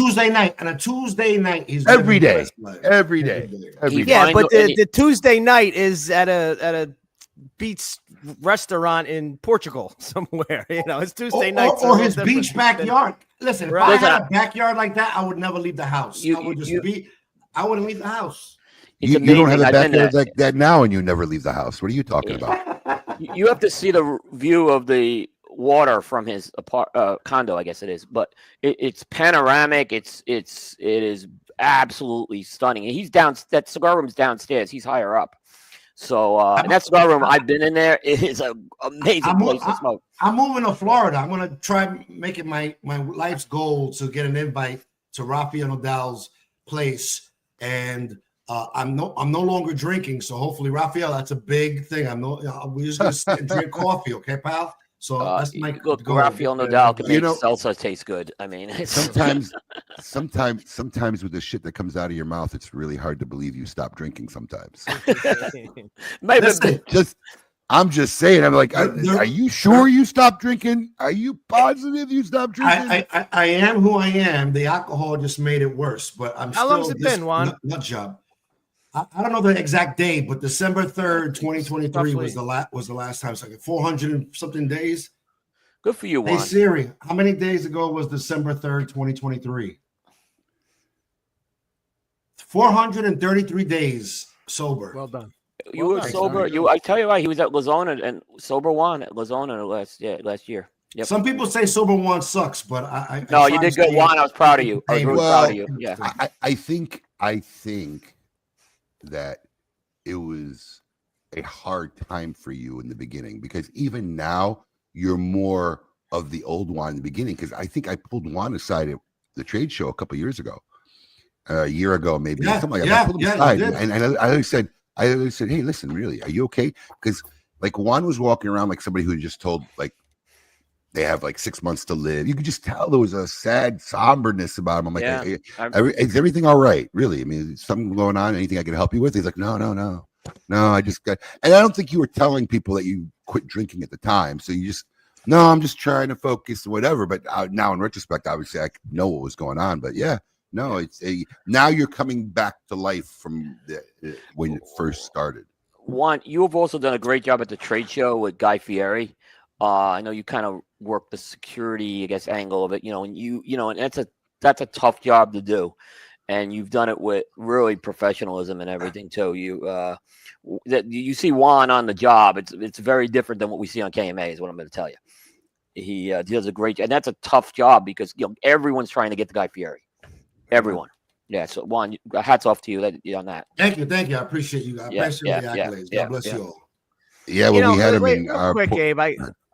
Tuesday night, he's every day. But the Tuesday night is at a beach restaurant in Portugal somewhere. It's Tuesday night. Or his beach backyard. Listen, if I had a backyard like that, I would never leave the house. I wouldn't leave the house. You don't have a backyard like that now, and you never leave the house. What are you talking about? You have to see the view of the water from his condo, I guess it is, but it's panoramic. It is absolutely stunning. And he's down. That cigar room's downstairs. He's higher up. So and that cigar room, I've been in there. It is an amazing place to smoke. I'm moving to Florida. I'm going to try making my life's goal to get an invite to Rafael Nodal's place, and I'm no longer drinking. So hopefully, Rafael, that's a big thing. We're just going to sit and drink coffee, okay, pal? So that's my goal. Rafael Nodal can make salsa taste good. I mean, sometimes with the shit that comes out of your mouth, it's really hard to believe you stop drinking. Sometimes, I'm just saying. I'm like, are you sure you stopped drinking? Are you positive you stopped drinking? I am who I am. The alcohol just made it worse. But I'm How still long's it been, Juan? Nut job. I don't know the exact date, but December 3rd, 2023 was the last time. It's like 400 and something days. Good for you, Juan. Hey Siri, how many days ago was December 3rd, 2023? 433 days sober. Well done. You Well were done, sober. son. I tell you why, he was at Lozona and sober Juan at Lozona last year. Yep. Some people say sober one sucks, but I No, you did good, Juan. I was proud of you. I was really proud of you. Yeah. I think that it was a hard time for you in the beginning, because even now you're more of the old Juan in the beginning. Because I think I pulled Juan aside at the trade show a couple years ago, a year ago, maybe something like that. I pulled him aside, and I always said, hey, listen, really, are you okay? Because like Juan was walking around like somebody who just told like they have like 6 months to live. You could just tell there was a sad somberness about him. I'm like, is everything all right? Really? I mean, is something going on? Anything I can help you with? He's like, no. I just got, and I don't think you were telling people that you quit drinking at the time. So you just, no, I'm just trying to focus, whatever. But now in retrospect, obviously I know what was going on. But now you're coming back to life from when it first started. Juan, you have also done a great job at the trade show with Guy Fieri. I know you kind of work the security, I guess, angle of it, and that's a tough job to do, and you've done it with really professionalism and everything too. You see Juan on the job. It's very different than what we see on KMA, is what I'm going to tell you. He does a great job, and that's a tough job because everyone's trying to get the Guy Fieri. Everyone. Yeah. So Juan, hats off to you on that. Thank you. I appreciate you. I appreciate the accolades. God bless you all. Yeah, well, we had him in our quick, Abe.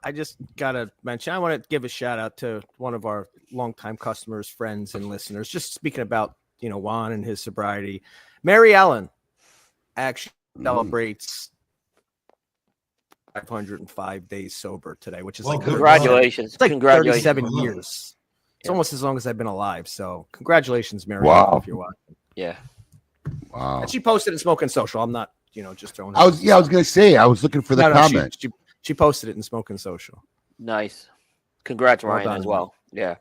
I just gotta mention, I want to give a shout out to one of our longtime customers, friends, and listeners. Just speaking about Juan and his sobriety. Mary Ellen actually celebrates 505 days sober today, which is congratulations. It's like congratulations. 37 years. It's almost as long as I've been alive. So congratulations, Mary. Wow. If you're watching. Yeah. Wow. And she posted in Smoking Social. I'm not, just throwing. I was gonna say I was looking for the comment. She posted it in Smoking Social. Nice. Congrats, Ryan, as well. Yeah.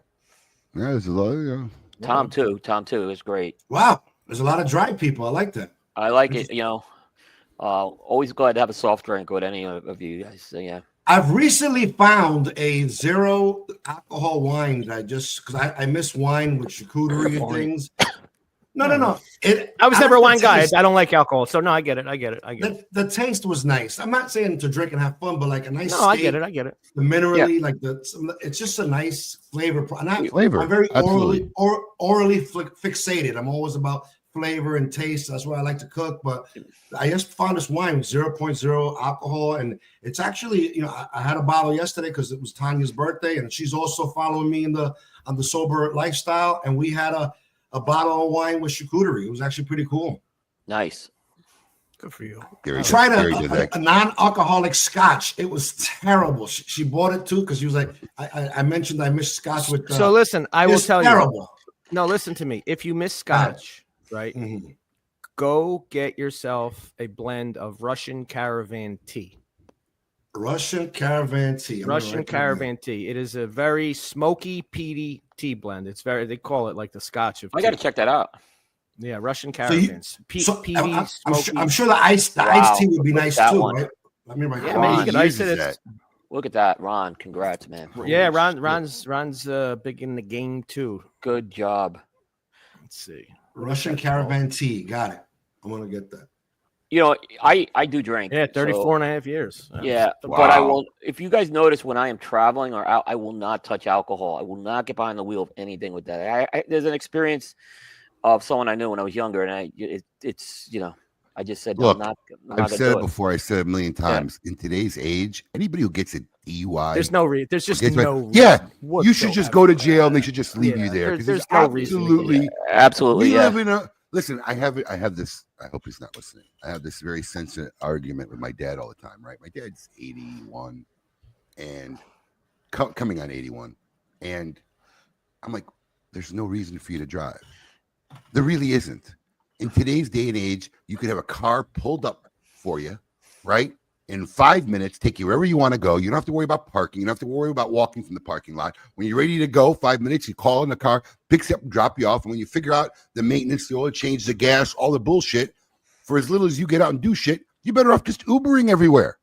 Yeah, there's a lot. Yeah. Tom too. It was great. Wow. There's a lot of dry people. I like that. I like it. Always glad to have a soft drink with any of you guys. So, yeah. I've recently found a 0 alcohol wine that because I miss wine with charcuterie and things. No. I was never a wine guy. I don't like alcohol, so no, I get it. The taste was nice. I'm not saying to drink and have fun, but like a nice. No, I get it. The minerally, it's just a nice flavor. Flavor. I'm very orally fixated. I'm always about flavor and taste. That's why I like to cook. But I just found this wine with 0.0 alcohol, and it's actually, I had a bottle yesterday because it was Tanya's birthday, and she's also following me on the sober lifestyle, and we had a bottle of wine with charcuterie. It was actually pretty cool. Nice. Good for you. I tried a non-alcoholic scotch. It was terrible. She bought it too because she was like, I mentioned I missed scotch with. So listen, I will tell you. No, listen to me. If you miss scotch, right, go get yourself a blend of Russian Caravan tea. Russian Caravan tea. It is a very smoky, peaty tea blend. They call it like the scotch of tea. I got to check that out. Yeah, Russian Caravans. I'm sure the iced tea would be nice too, right? Let me write that. Yeah, you can ice it. Look at that, Ron. Congrats, man. Yeah, Ron's big in the game too. Good job. Let's see. Russian Caravan tea. Got it. I'm gonna get that. I do drink. Yeah, 34 and a half years. Yeah, wow. But I will. If you guys notice, when I am traveling or out, I will not touch alcohol. I will not get behind the wheel of anything with that. There's an experience of someone I knew when I was younger, and it's I just said, look, I'm I've said it before. I said it a million times. Yeah. In today's age, anybody who gets a DUI, there's no reason. There's just no. Yeah, you should just go to jail, and they should just leave you there. There's no reason. Absolutely. We live in a. Listen, I have this. I hope he's not listening. I have this very sensitive argument with my dad all the time. Right, my dad's 81, and coming on 81, and I'm like, there's no reason for you to drive. There really isn't. In today's day and age, you could have a car pulled up for you, right? In 5 minutes, take you wherever you want to go. You don't have to worry about parking. You don't have to worry about walking from the parking lot. When you're ready to go, 5 minutes, you call in the car, picks you up and drop you off. And when you figure out the maintenance, the oil change, the gas, all the bullshit, for as little as you get out and do shit, you're better off just Ubering everywhere.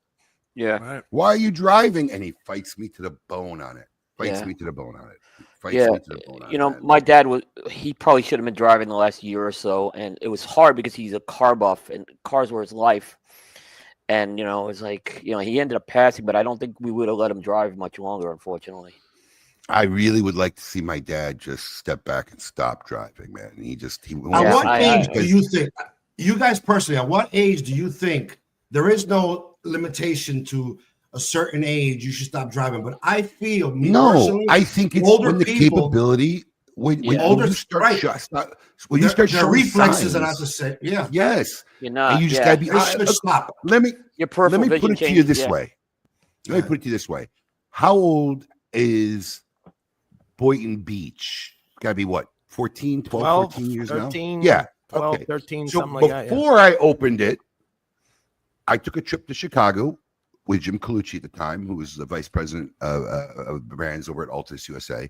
Yeah. Right. Why are you driving? And he fights me to the bone on it. Fights Yeah. me to the bone on it. Yeah, Me to the bone on you know, it, man. my dad he probably should have been driving the last year or so, and it was hard because he's a car buff and cars were his life. And, you know, it's like, you know, he ended up passing, but I don't think we would have let him drive much longer, unfortunately. I really would like to see my dad just step back and stop driving, man. And he At what age do you think, you guys personally, at what age do you think there is no limitation to a certain age you should stop driving? But I feel, personally, I think it's older when the people, capability, when older, you start, right. when you start their showing reflexes signs, are not the same. Yeah. Yes. You're not. And you just yeah. gotta be. Stop. Let me Your peripheral put vision it to you changes, this yeah. way. Let me put it to you this way. How old is Boynton Beach? Gotta be what? 14, 12, 14 years 13, now? Yeah. 12, Okay. 13, So something like that. Yeah. before I opened it, I took a trip to Chicago with Jim Colucci at the time, who was the vice president of brands over at Altus USA,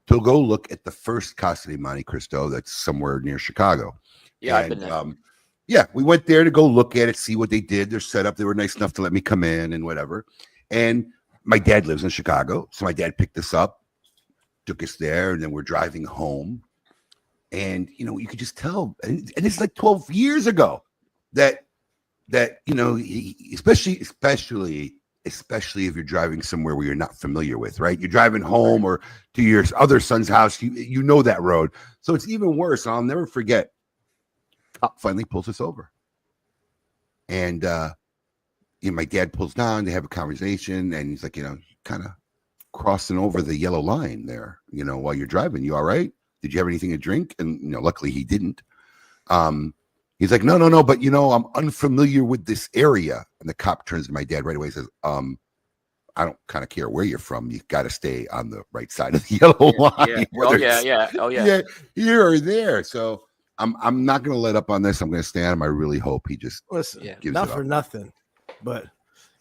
to go look at the first Casa di Monte Cristo that's somewhere near Chicago. Yeah, I've been there. Yeah, we went there to go look at it, see what they did, their setup. They were nice enough to let me come in and whatever. And my dad lives in Chicago, so my dad picked us up, took us there, and then we're driving home. And, you know, you could just tell, and it's like 12 years ago that you know, especially if you're driving somewhere where you're not familiar with, right? You're driving home or to your other son's house, you know that road. So it's even worse. I'll never forget. Cop finally pulls us over. And you know, my dad pulls down, they have a conversation, and he's like, you know, kind of crossing over the yellow line there, you know, while you're driving. You all right? Did you have anything to drink? And, you know, luckily he didn't. He's like, no, but, you know, I'm unfamiliar with this area. And the cop turns to my dad right away and says, I don't kind of care where you're from. You got to stay on the right side of the yellow line. Yeah. Here or there. So I'm not going to let up on this. I'm going to stand him. I really hope he just gives not it for up. Nothing, but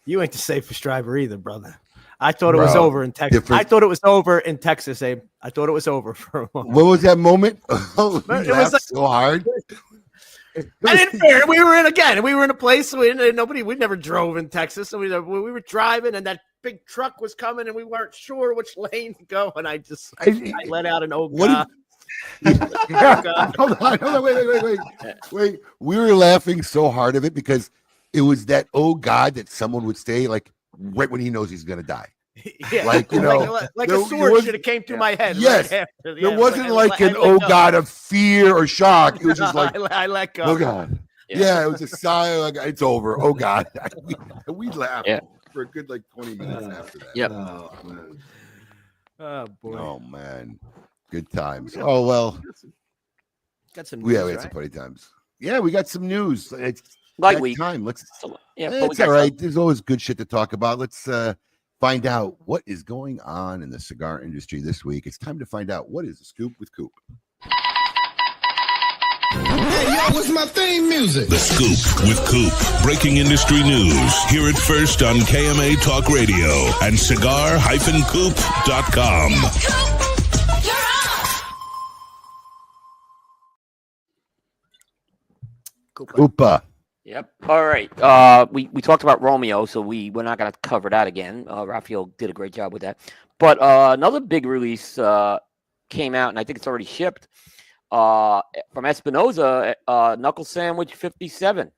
you ain't the safest driver either, brother. I thought it was over in Texas. I thought it was over in Texas, Abe. I thought it was over for a moment. What was that moment? Oh, It you laughed was like, so hard. I didn't care. We were in a place we never drove in Texas. So we were driving and that big truck was coming and we weren't sure which lane to go. And I let out an old God. Hold on. Wait. We were laughing so hard of it because it was that, oh God, that someone would say like right when he knows he's going to die. Yeah, like, you know, like a sword should have came through my head. Yes, right after. There wasn't like an oh God of fear or shock. It was just like, I let go. Oh God. Yeah, it was a sigh. Like, it's over. Oh God. We laughed for a good like 20 minutes after that. Yep. Oh man. Oh boy. Oh man. Good times. Oh well. Got some We news, had some funny times. Yeah, we got some news. It's Light that week. time. Let's. It's all right. There's always good shit to talk about. Let's find out what is going on in the cigar industry this week. It's time to find out what is the scoop with Coop. Hey, yo, what's my theme music? The Scoop with Coop. Breaking industry news. Hear it first on KMA Talk Radio and cigar-coop.com. Koopa. Yep. All right. We talked about Romeo, so we're not going to cover that again. Rafael did a great job with that. But another big release came out, and I think it's already shipped from Espinosa, Knuckle Sandwich 57.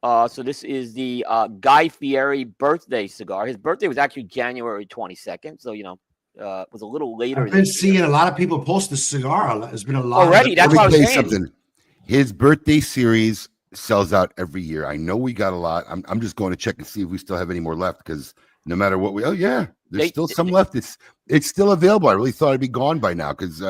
So this is the Guy Fieri birthday cigar. His birthday was actually January 22nd, so, you know, it was a little later. I've been seeing a lot of people post this cigar. There's been a lot already. That's what I was saying. Something. His birthday series sells out every year. I know we got a lot. I'm just going to check and see if we still have any more left because no matter what there's still some left. It's still available. I really thought it'd be gone by now because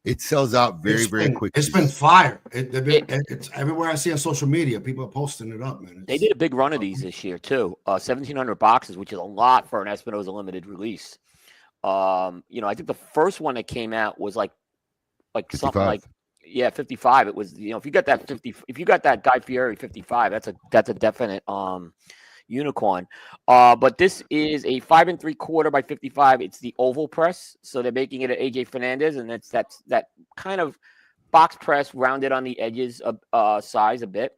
it sells out very quickly. It's been fire. It's everywhere I see on social media. People are posting it up, man. They did a big run of these this year too. 1,700 boxes, which is a lot for an Espinosa limited release. You know, I think the first one that came out was like 55. Something like 55. It was, you know, if you got that Guy Fieri 55, that's a definite unicorn. But this is a 5 3/4 by 55. It's the oval press, so they're making it at AJ Fernandez, and that's that kind of box press rounded on the edges of size a bit.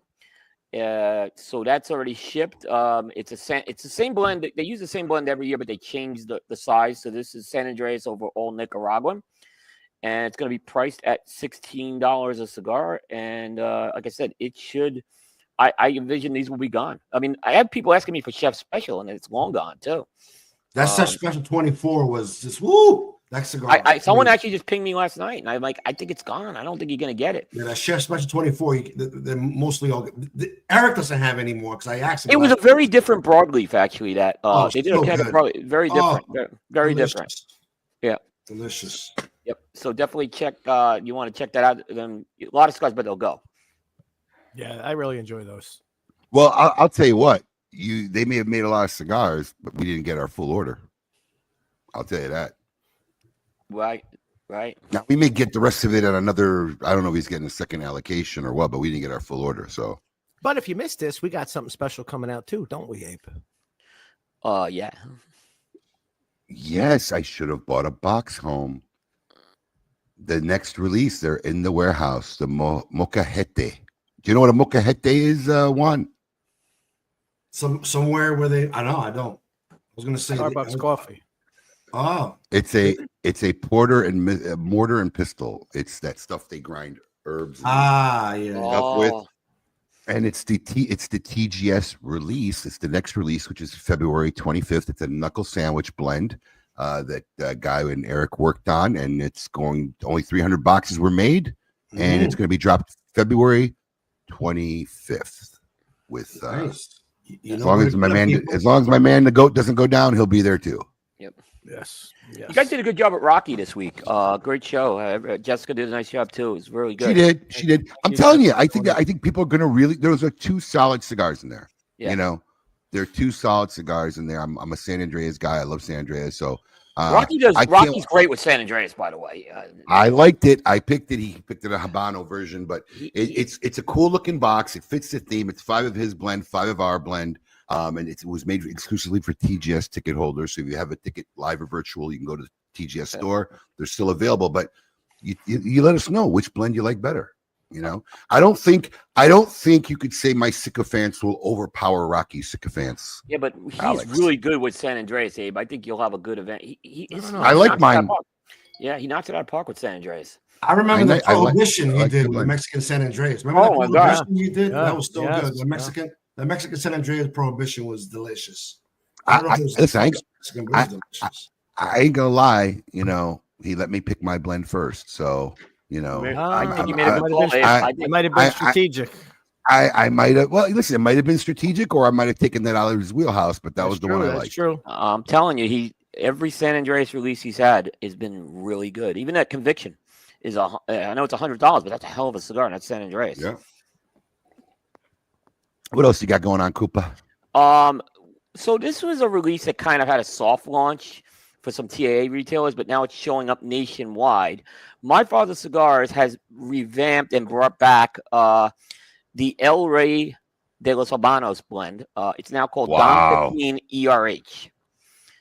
So that's already shipped. It's the same blend. They use the same blend every year, but they changed the size. So this is San Andreas over all Nicaraguan, and it's going to be priced at $16 a cigar. And like I said, it should. I envision these will be gone. I mean, I have people asking me for Chef Special, and it's long gone too. That Chef Special 24 was just woo. That cigar. Someone actually just pinged me last night, and I'm like, I think it's gone. I don't think you're gonna get it. Yeah, that Chef Special 24. They're mostly all. Eric doesn't have anymore because I asked him. It was a very different broadleaf, actually. That they did so a kind of broadleaf, very different, very delicious. different. Yeah, Delicious. Yep. So definitely check. You want to check that out. Then a lot of cigars, but they'll go. Yeah, I really enjoy those. Well, I'll tell you what. They may have made a lot of cigars, but we didn't get our full order. I'll tell you that. Right. Now we may get the rest of it at another. I don't know if he's getting a second allocation or what, but we didn't get our full order. So, but if you missed this, we got something special coming out too, don't we, Abe? Yeah. Yes, I should have bought a box home. The next release, they're in the warehouse. The Mocajete. Do you know what a Mocajete is, Juan? Somewhere where they. I know. I don't. I was going to say Starbucks coffee. Oh, it's a mortar and pestle. It's that stuff they grind herbs. Yeah. With. And it's the TGS release. It's the next release, which is February 25th. It's a knuckle sandwich blend that Guy and Eric worked on, and it's going. Only 300 boxes were made, and it's going to be dropped February 25th. With nice. as long as my man the goat doesn't go down, he'll be there too. Yep. Yes. You guys did a good job at Rocky this week. Great show. Jessica did a nice job too. It was really good. She did. I'm telling you, I think people are gonna really. Those are two solid cigars in there. Yeah. You know, there are two solid cigars in there. I'm a San Andreas guy. I love San Andreas. So Rocky's great with San Andreas, by the way. I liked it. I picked it. He picked it a Habano version, but it's a cool looking box. It fits the theme. It's 5 of his blend, 5 of our blend. And it was made exclusively for TGS ticket holders. So if you have a ticket live or virtual, you can go to the TGS store. They're still available, but you let us know which blend you like better. You know, I don't think you could say my sycophants will overpower Rocky's sycophants. Yeah, but he's really good with San Andreas, Abe. I think you'll have a good event. I like mine. Yeah, he knocked it out of the park with San Andreas. I remember the prohibition he did with the Mexican San Andreas. Remember the prohibition he did? That was so good. The Mexican San Andreas prohibition was delicious. I ain't gonna lie. You know, he let me pick my blend first, so you know, it might have been strategic. I might have. Well, listen, it might have been strategic, or I might have taken that out of his wheelhouse. But that was the one I liked. That's true. I'm telling you, every San Andreas release he's had has been really good. Even that Conviction is I know it's $100, but that's a hell of a cigar, and that's San Andreas. Yeah. What else you got going on, Koopa? So this was a release that kind of had a soft launch for some TAA retailers, but now it's showing up nationwide. My Father Cigars has revamped and brought back the El Rey de los Habanos blend. It's now called Don Pepin ERH.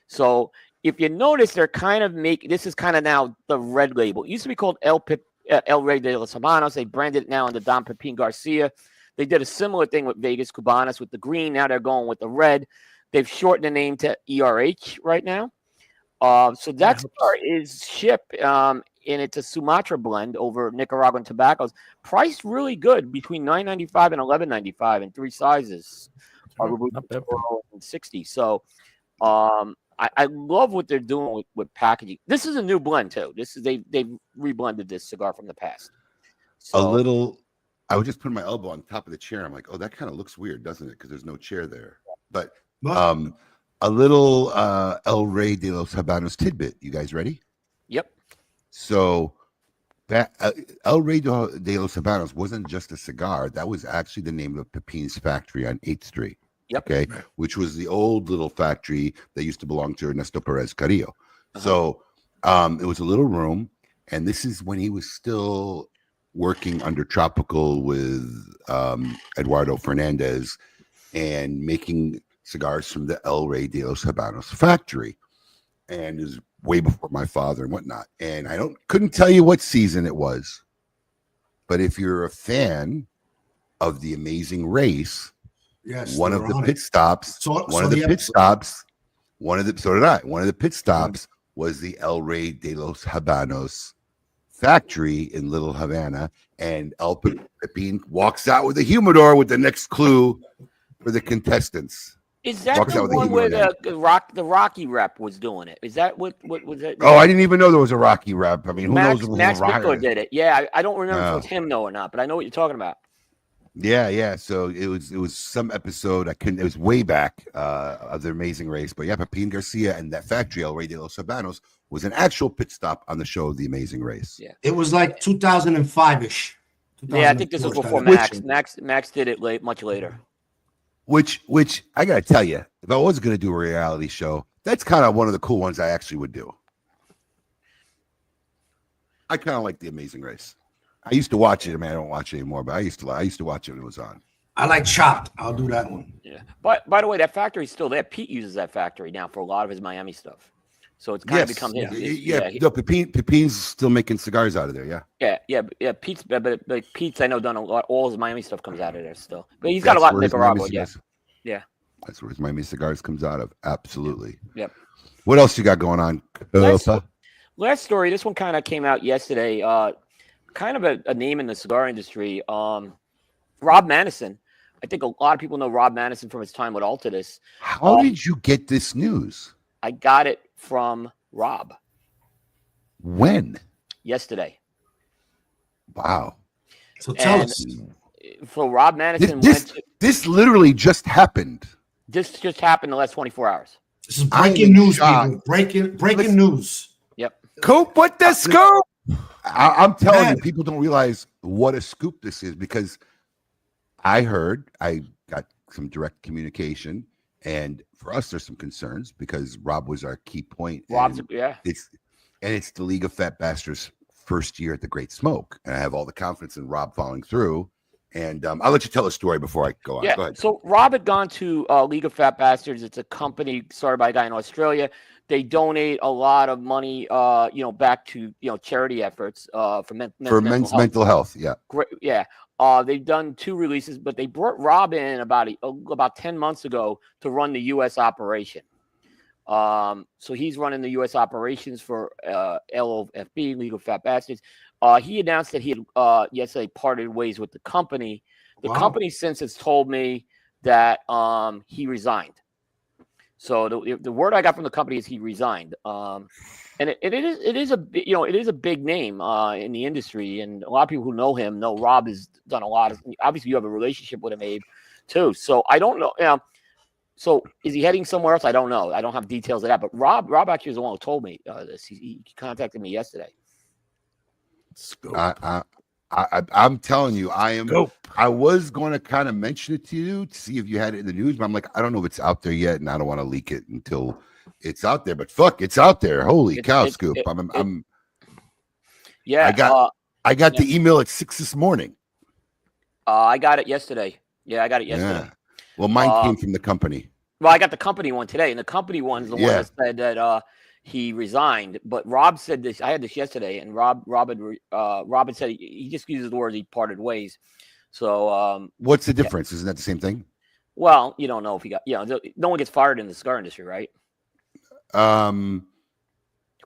So if you notice, they're kind of this is kind of now the red label. It used to be called El Rey de los Habanos. They branded it now under Don Pepin Garcia. They did a similar thing with Vegas Cubanas with the green. Now they're going with the red. They've shortened the name to ERH right now. So that cigar is shipped, and it's a Sumatra blend over Nicaraguan tobaccos. Priced really good, between $9.95 and $11.95 in 3 sizes, and 60. So I love what they're doing with packaging. This is a new blend too. They've reblended this cigar from the past. So, I was just putting my elbow on top of the chair. I'm like, oh, that kind of looks weird, doesn't it? Because there's no chair there. But a little El Rey de los Habanos tidbit. You guys ready? Yep. So that El Rey de los Habanos wasn't just a cigar. That was actually the name of Pepin's factory on 8th Street. Yep. Okay. Which was the old little factory that used to belong to Ernesto Perez Carrillo. So it was a little room. And this is when he was still working under Tropical with Eduardo Fernandez and making cigars from the El Rey de los Habanos factory, and is way before my father and whatnot. And I couldn't tell you what season it was, but if you're a fan of The Amazing Race, Yes, one they of were the on pit it. stops, So one of the the pit stops, one of the so did I. One of the pit stops was the El Rey de los Habanos factory in Little Havana, and El Pepin walks out with a humidor with the next clue for the contestants. Is that Walks the out with a one where humidor the Rocky rep was doing it? Is that what was it? Oh, I didn't even know there was a Rocky rep. I mean, who knows? If it was Max a Rocky Bickler rep? did it. Yeah, I don't remember if it Oh. was him though or not, but I know what you're talking about. Yeah. So it was some episode. It was way back of The Amazing Race. But yeah, Pepin Garcia and that factory, El Rey de los Habanos, was an actual pit stop on the show The Amazing Race. Yeah. It was like 2005-ish. Yeah, I think this was before Max. Max did it much later. Which I gotta tell you, if I was gonna do a reality show, that's kind of one of the cool ones I actually would do. I kind of like The Amazing Race. I used to watch it. I mean, I don't watch it anymore, but I used to watch it when it was on. I like Chopped. I'll do that one. Yeah. But by the way, that factory's still there. Pete uses that factory now for a lot of his Miami stuff. So it's kind of become his. No, Pepin's still making cigars out of there. Yeah. Pete's, but Pete's, I know, done a lot. All his Miami stuff comes out of there still. But he's got a lot in Nicaragua. Yeah. That's where his Miami cigars comes out of. Absolutely. Yep. What else you got going on? Last story. This one kind of came out yesterday. Kind of a name in the cigar industry. Rob Madison. I think a lot of people know Rob Madison from his time with Altadis. How did you get this news? I got it from Rob. When? Yesterday. Wow. So tell us. So Rob Madison this literally just happened. This just happened in the last 24 hours. This is breaking news, people. Breaking news. Yep. Coop with the scoop. I'm telling you, people don't realize what a scoop this is, because I got some direct communication, and for us, there's some concerns because Rob was our key point. It's the League of Fat Bastards' first year at the Great Smoke, and I have all the confidence in Rob following through. And I'll let you tell a story before I go on. Yeah. Go ahead. So Rob had gone to League of Fat Bastards. It's a company started by a guy in Australia. They donate a lot of money, back to charity efforts for men's mental health. Yeah. Great. Yeah. They've done 2 releases, but they brought Rob in about 10 months ago to run the U.S. operation. So he's running the U.S. operations for LOFB, League of Fat Bastards. He announced that he had yesterday parted ways with the company. The company since has told me that he resigned. So the word I got from the company is he resigned. And it is a big name in the industry, and a lot of people who know him know Rob has done a lot of. Obviously, you have a relationship with him, Abe, too. So I don't know. So is he heading somewhere else? I don't know. I don't have details of that. But Rob actually is the one who told me this. He contacted me yesterday. I'm telling you, I was going to kind of mention it to you to see if you had it in the news, but I'm like, I don't know if it's out there yet, and I don't want to leak it until it's out there. But fuck, it's out there. Holy cow, Scoop! I got the email at 6 this morning. I got it yesterday. Yeah, I got it yesterday. Yeah. Well, mine came from the company. Well, I got the company one today, and the company one's the one that said that he resigned. But Rob said this. I had this yesterday, and Rob had said he just uses the words he parted ways. So what's the difference? Isn't that the same thing? Well, you don't know if he got. No one gets fired in the cigar industry, right? A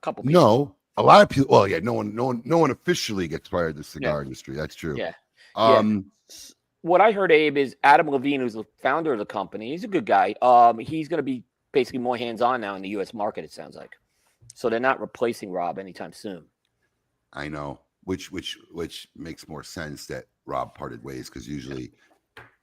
couple people. No, a lot of people. Well, yeah, no one officially gets fired in the cigar industry. That's true. Yeah. What I heard, Abe, is Adam Levine, who's the founder of the company. He's a good guy. He's going to be basically more hands-on now in the U.S. market, it sounds like. So they're not replacing Rob anytime soon. I know, which makes more sense that Rob parted ways, because usually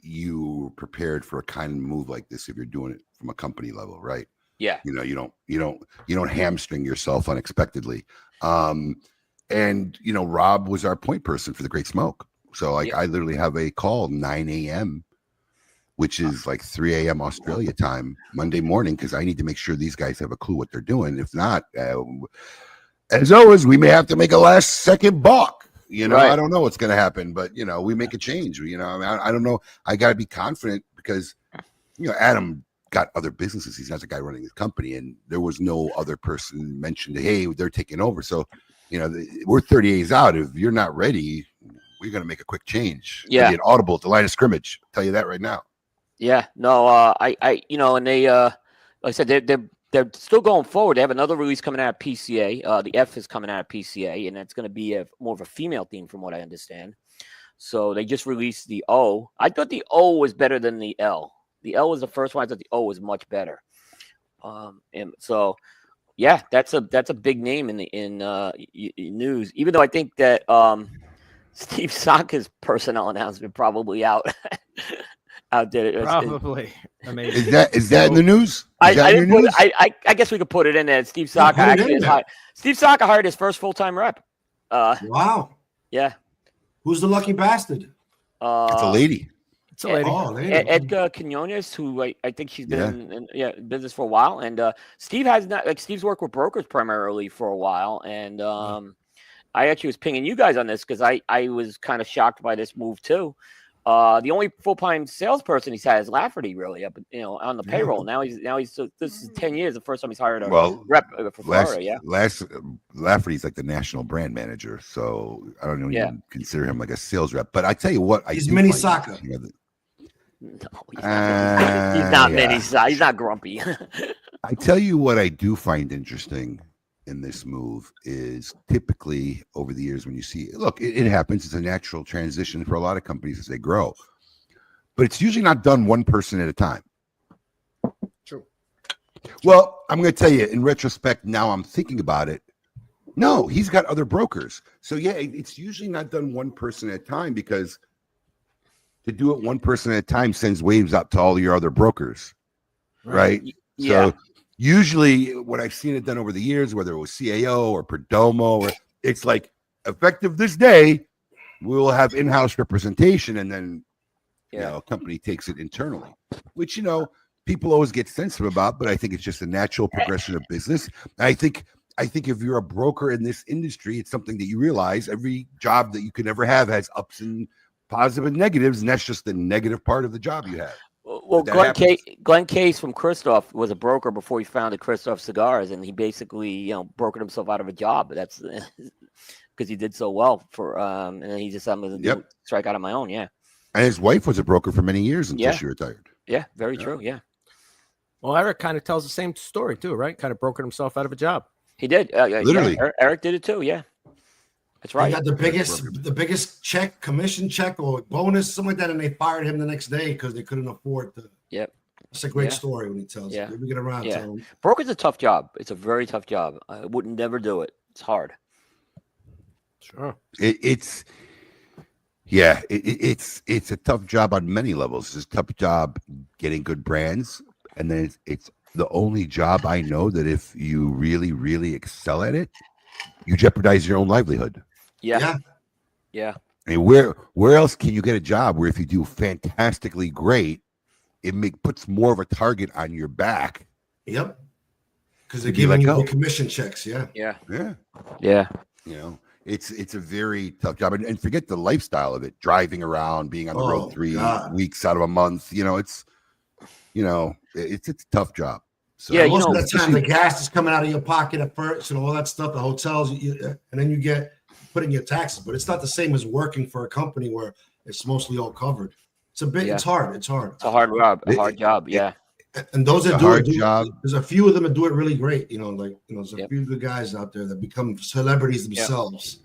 you prepared for a kind of move like this if you're doing it from a company level, right? Yeah. You don't hamstring yourself unexpectedly. And Rob was our point person for the Great Smoke. So I literally have a call 9 a.m., which is like 3 a.m. Australia time Monday morning, because I need to make sure these guys have a clue what they're doing. If not, as always, we may have to make a last second balk. Right. I don't know what's going to happen, but we make a change. I don't know. I got to be confident because Adam got other businesses. He's not the guy running his company, and there was no other person mentioned. Hey, they're taking over. So we're 30 days out. If you're not ready, we're going to make a quick change. Yeah. Maybe an audible at the line of scrimmage. I'll tell you that right now. Yeah, no, and they, like I said, they're still going forward. They have another release coming out of PCA. The F is coming out of PCA, and it's going to be more of a female theme, from what I understand. So they just released the O. I thought the O was better than the L. The L was the first one. I thought the O was much better. And so, yeah, that's a big name in news. Even though I think that Steve Saka's personnel announcement probably out there. Probably. Amazing. Is that in the news? I guess we could put it in there. Steve Saka Steve Saka hired his first full-time rep. Wow. Yeah. Who's the lucky bastard? It's a lady. It's a lady. Oh, lady. Edgar Quinones, who I think she's been in business for a while, and Steve has not Steve's worked with brokers primarily for a while, and I actually was pinging you guys on this because I was kind of shocked by this move too. The only full-time salesperson he's had is Lafferty, really, up on the payroll. Now he's this is 10 years. The first time he's hired a rep for Florida. Yeah, Lafferty's like the national brand manager, so I don't even consider him like a sales rep. But I tell you what, he's mini Saka. No, he's not mini Saka. He's not grumpy. I tell you what, I do find interesting in this move is typically over the years when you see it happens. It's a natural transition for a lot of companies as they grow, but it's usually not done one person at a time. True. Well, I'm going to tell you in retrospect, now I'm thinking about it. No, he's got other brokers. So yeah, it's usually not done one person at a time, because to do it one person at a time sends waves out to all your other brokers. Right. Yeah. So usually what I've seen it done over the years, whether it was CAO or Perdomo, it's like effective this day, we will have in-house representation, and then a company takes it internally, which people always get sensitive about, but I think it's just a natural progression of business. I think if you're a broker in this industry, it's something that you realize every job that you can ever have has ups and positive and negatives, and that's just the negative part of the job you have. Well, Glenn Case from Christoph was a broker before he founded Christoph Cigars, and he basically, brokered himself out of a job. But that's because he did so well and then he just strike out on my own. Yeah. And his wife was a broker for many years until she retired. Yeah, very true. Yeah. Well, Eric kind of tells the same story too, right? Kind of brokered himself out of a job. He did. Literally. Yeah, Eric did it too. Yeah. That's right. He got the biggest check, commission check or bonus, something like that, and they fired him the next day because they couldn't afford to. Yep. It's a great story when he tells it. Maybe get around to him. Broker's a tough job. It's a very tough job. I wouldn't never do it. It's hard. Sure. It's a tough job on many levels. It's a tough job getting good brands, and then it's the only job I know that if you really, really excel at it, you jeopardize your own livelihood. Yeah. I mean, where else can you get a job where if you do fantastically great, it puts more of a target on your back? Yep. Because they're giving you the commission checks. Yeah. It's a very tough job, and forget the lifestyle of it. Driving around, being on the road 3 weeks out of a month. It's a tough job. So most of the time the gas is coming out of your pocket at first, and all that stuff. The hotels, and then you get putting your taxes. But it's not the same as working for a company where it's mostly all covered. It's a bit. It's hard. It's hard. It's a hard job. A hard job. Yeah. And those that do it, there's a few of them that do it really great. There's a few good guys out there that become celebrities themselves.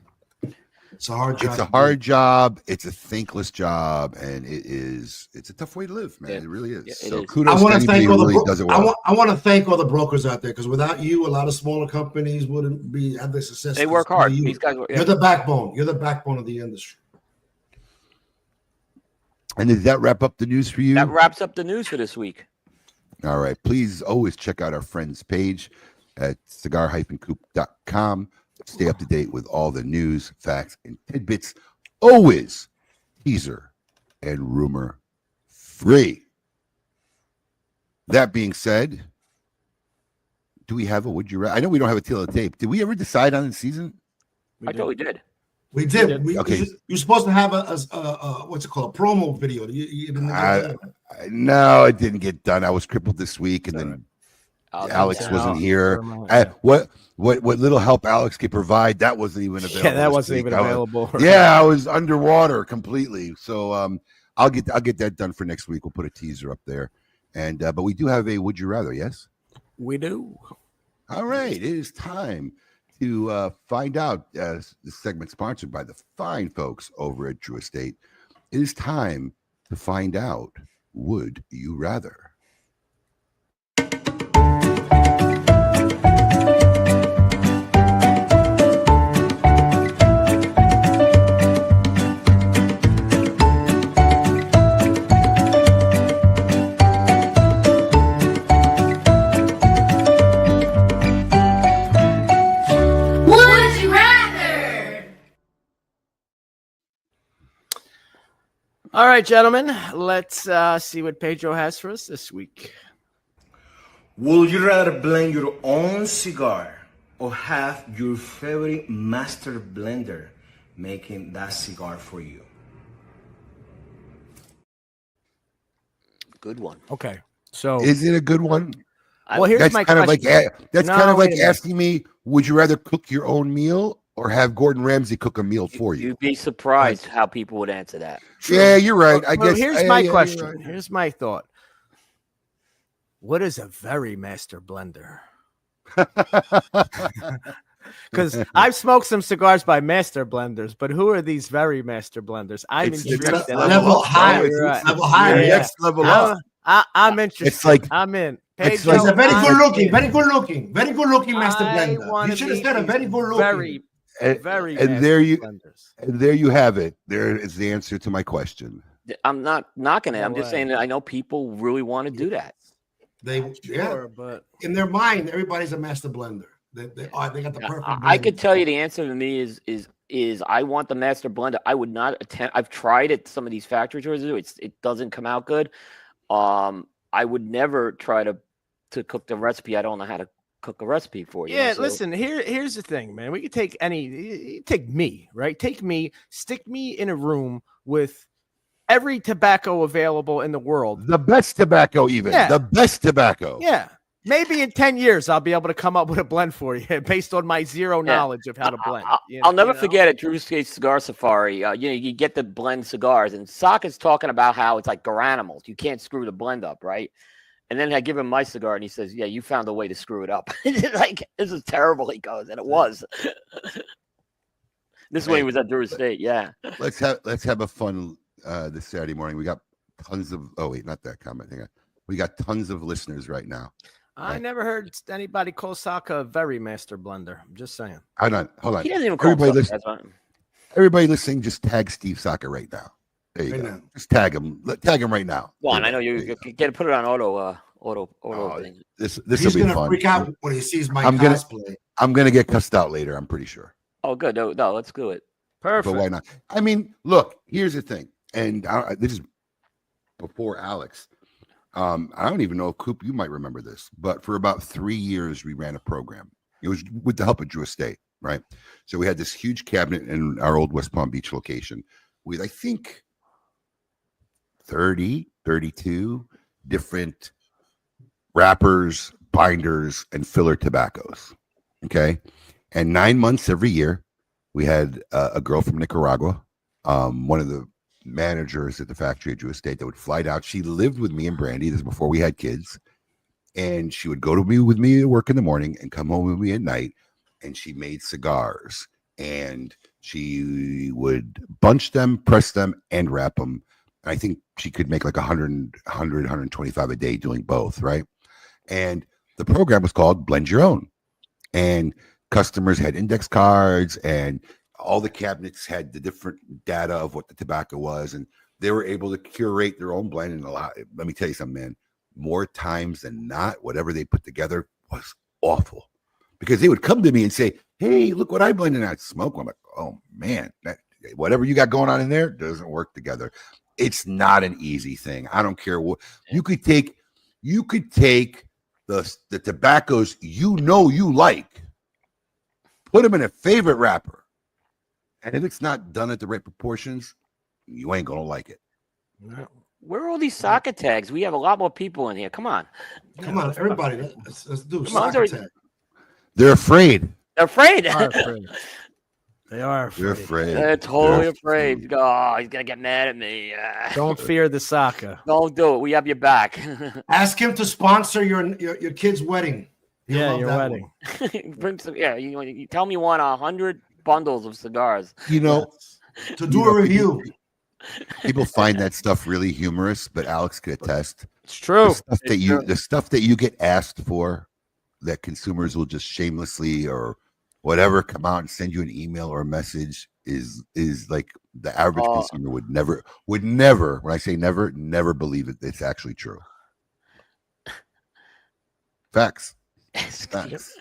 It's a hard job. It's a hard job. It's a thankless job, and it's a tough way to live, man. It really is. So kudos to anybody who really does it well. I want to thank all the brokers out there, because without you, a lot of smaller companies wouldn't have the success. They work hard. These guys work. You're the backbone. You're the backbone of the industry. And did that wrap up the news for you? That wraps up the news for this week. All right. Please always check out our friends page at cigar-coop.com. Stay up to date with all the news, facts, and tidbits. Always teaser and rumor free. That being said, do we have a would you rather? I know we don't have a tail of tape. Did we ever decide on the season? I thought we did. We did. Okay. You're supposed to have a what's it called? A promo video. No, it didn't get done. I was crippled this week, and then Alex wasn't here. What little help Alex could provide, that wasn't even available. Yeah, that wasn't even available. I was underwater completely. So I'll get that done for next week. We'll put a teaser up there. And but we do have a Would You Rather, yes? We do. All right. It is time to find out. This segment sponsored by the fine folks over at Drew Estate. It is time to find out, would you rather? All right, gentlemen, let's see what Pedro has for us this week. Would you rather blend your own cigar or have your favorite master blender making that cigar for you? Good one. Okay, so is it a good one? Well, here's my question. That's kind of like asking me, would you rather cook your own meal or have Gordon Ramsay cook a meal for you? You'd be surprised how people would answer that. Yeah, you're right. I guess. Here's my question. Right. Here's my thought. What is a very master blender? Because I've smoked some cigars by master blenders, but who are these very master blenders? I'm intrigued. Level high. Level higher. Next level up. I'm interested. It's like I'm in. He's a very good looking master blender. You should have said a very good looking. Very and there you have it. There is the answer to my question. I'm not knocking it. I'm just saying that I know people really want to do that. But in their mind, everybody's a master blender. They got the perfect blend. I could tell you the answer to me is I want the master blender. I would not attempt. I've tried it. Some of these factory tours do. It doesn't come out good. I would never try to cook the recipe. I don't know how to cook a recipe for you. Yeah, listen, here's the thing, man. We could take take me, right? Take me, stick me in a room with every tobacco available in the world. The best tobacco, even. Yeah. The best tobacco. Yeah. Maybe in 10 years, I'll be able to come up with a blend for you based on my zero knowledge of how to blend. I'll never forget at Drew's Cigar Safari, you get the blend cigars, and Sokka's talking about how it's like Garanimals. You can't screw the blend up, right? And then I give him my cigar, and he says, "Yeah, you found a way to screw it up." Like, this is terrible, he goes, and it was. This way he was at Drew Estate, yeah. Let's have a fun this Saturday morning. We got tons of. Oh wait, not that comment. Hang on. We got tons of listeners right now. I never heard anybody call Sokka a very master blender. I'm just saying. Hold on. He doesn't even call everybody listening, just tag Steve Sokka right now. There you go. Just tag him. Tag him right now. Juan, I know you get to put it on auto thing. This will be fun. Freak out when he sees my cosplay. I'm gonna get cussed out later. I'm pretty sure. Oh, good. No, let's do it. Perfect. But why not? I mean, look. Here's the thing, and this is before Alex. I don't even know if Coop, you might remember this, but for about 3 years we ran a program. It was with the help of Drew Estate, right? So we had this huge cabinet in our old West Palm Beach location with, I think, 32 different wrappers, binders, and filler tobaccos. Okay. And 9 months every year, we had a girl from Nicaragua, one of the managers at the factory at Drew Estate, that would fly out. She lived with me and Brandy. This is before we had kids. And she would go with me to work in the morning and come home with me at night. And she made cigars. And she would bunch them, press them, and wrap them. I think she could make like 125 a day doing both, right? And the program was called Blend Your Own. And customers had index cards, and all the cabinets had the different data of what the tobacco was, and they were able to curate their own blend. And let me tell you something, man, more times than not, whatever they put together was awful, because they would come to me and say, "Hey, look what I blended." And I'd smoke. I'm like, "Oh man, whatever you got going on in there doesn't work together." It's not an easy thing. I don't care what you could take. You could take the tobaccos you like, put them in a favorite wrapper, and if it's not done at the right proportions, you ain't gonna like it. No. Where are all these soccer tags? We have a lot more people in here. Come on. Come on, everybody. Let's do Come on, soccer tag. They're afraid. They're afraid. They are afraid. They're afraid. They're totally afraid. Oh, he's gonna get mad at me. Don't fear the soccer. Don't do it. We have your back. Ask him to sponsor your kid's wedding. He'll Yeah, love your that wedding. Bring some, yeah, you tell me you want 100 bundles of cigars. You know, one. To do a review. people find that stuff really humorous, but Alex could attest. It's true. The stuff that you get asked for, that consumers will just shamelessly or whatever come out and send you an email or a message is like the average consumer would never, when I say never believe it. It's actually true. Facts. Facts.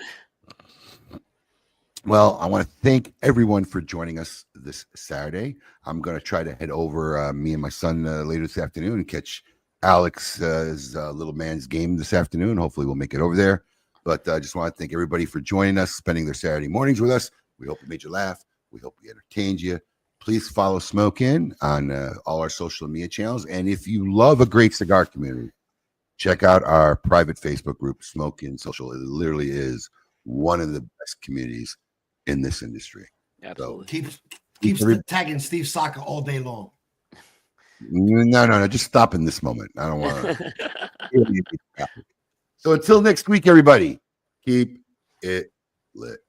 Well, I want to thank everyone for joining us this Saturday. I'm going to try to head over, me and my son, later this afternoon and catch Alex's little man's game this afternoon. Hopefully we'll make it over there. But I just want to thank everybody for joining us, spending their Saturday mornings with us. We hope we made you laugh. We hope we entertained you. Please follow Smoke In on all our social media channels. And if you love a great cigar community, check out our private Facebook group, Smoke In Social. It literally is one of the best communities in this industry. Absolutely. So Keeps tagging Steve Saka all day long. No. Just stop in this moment. I don't want to. So until next week, everybody, keep it lit.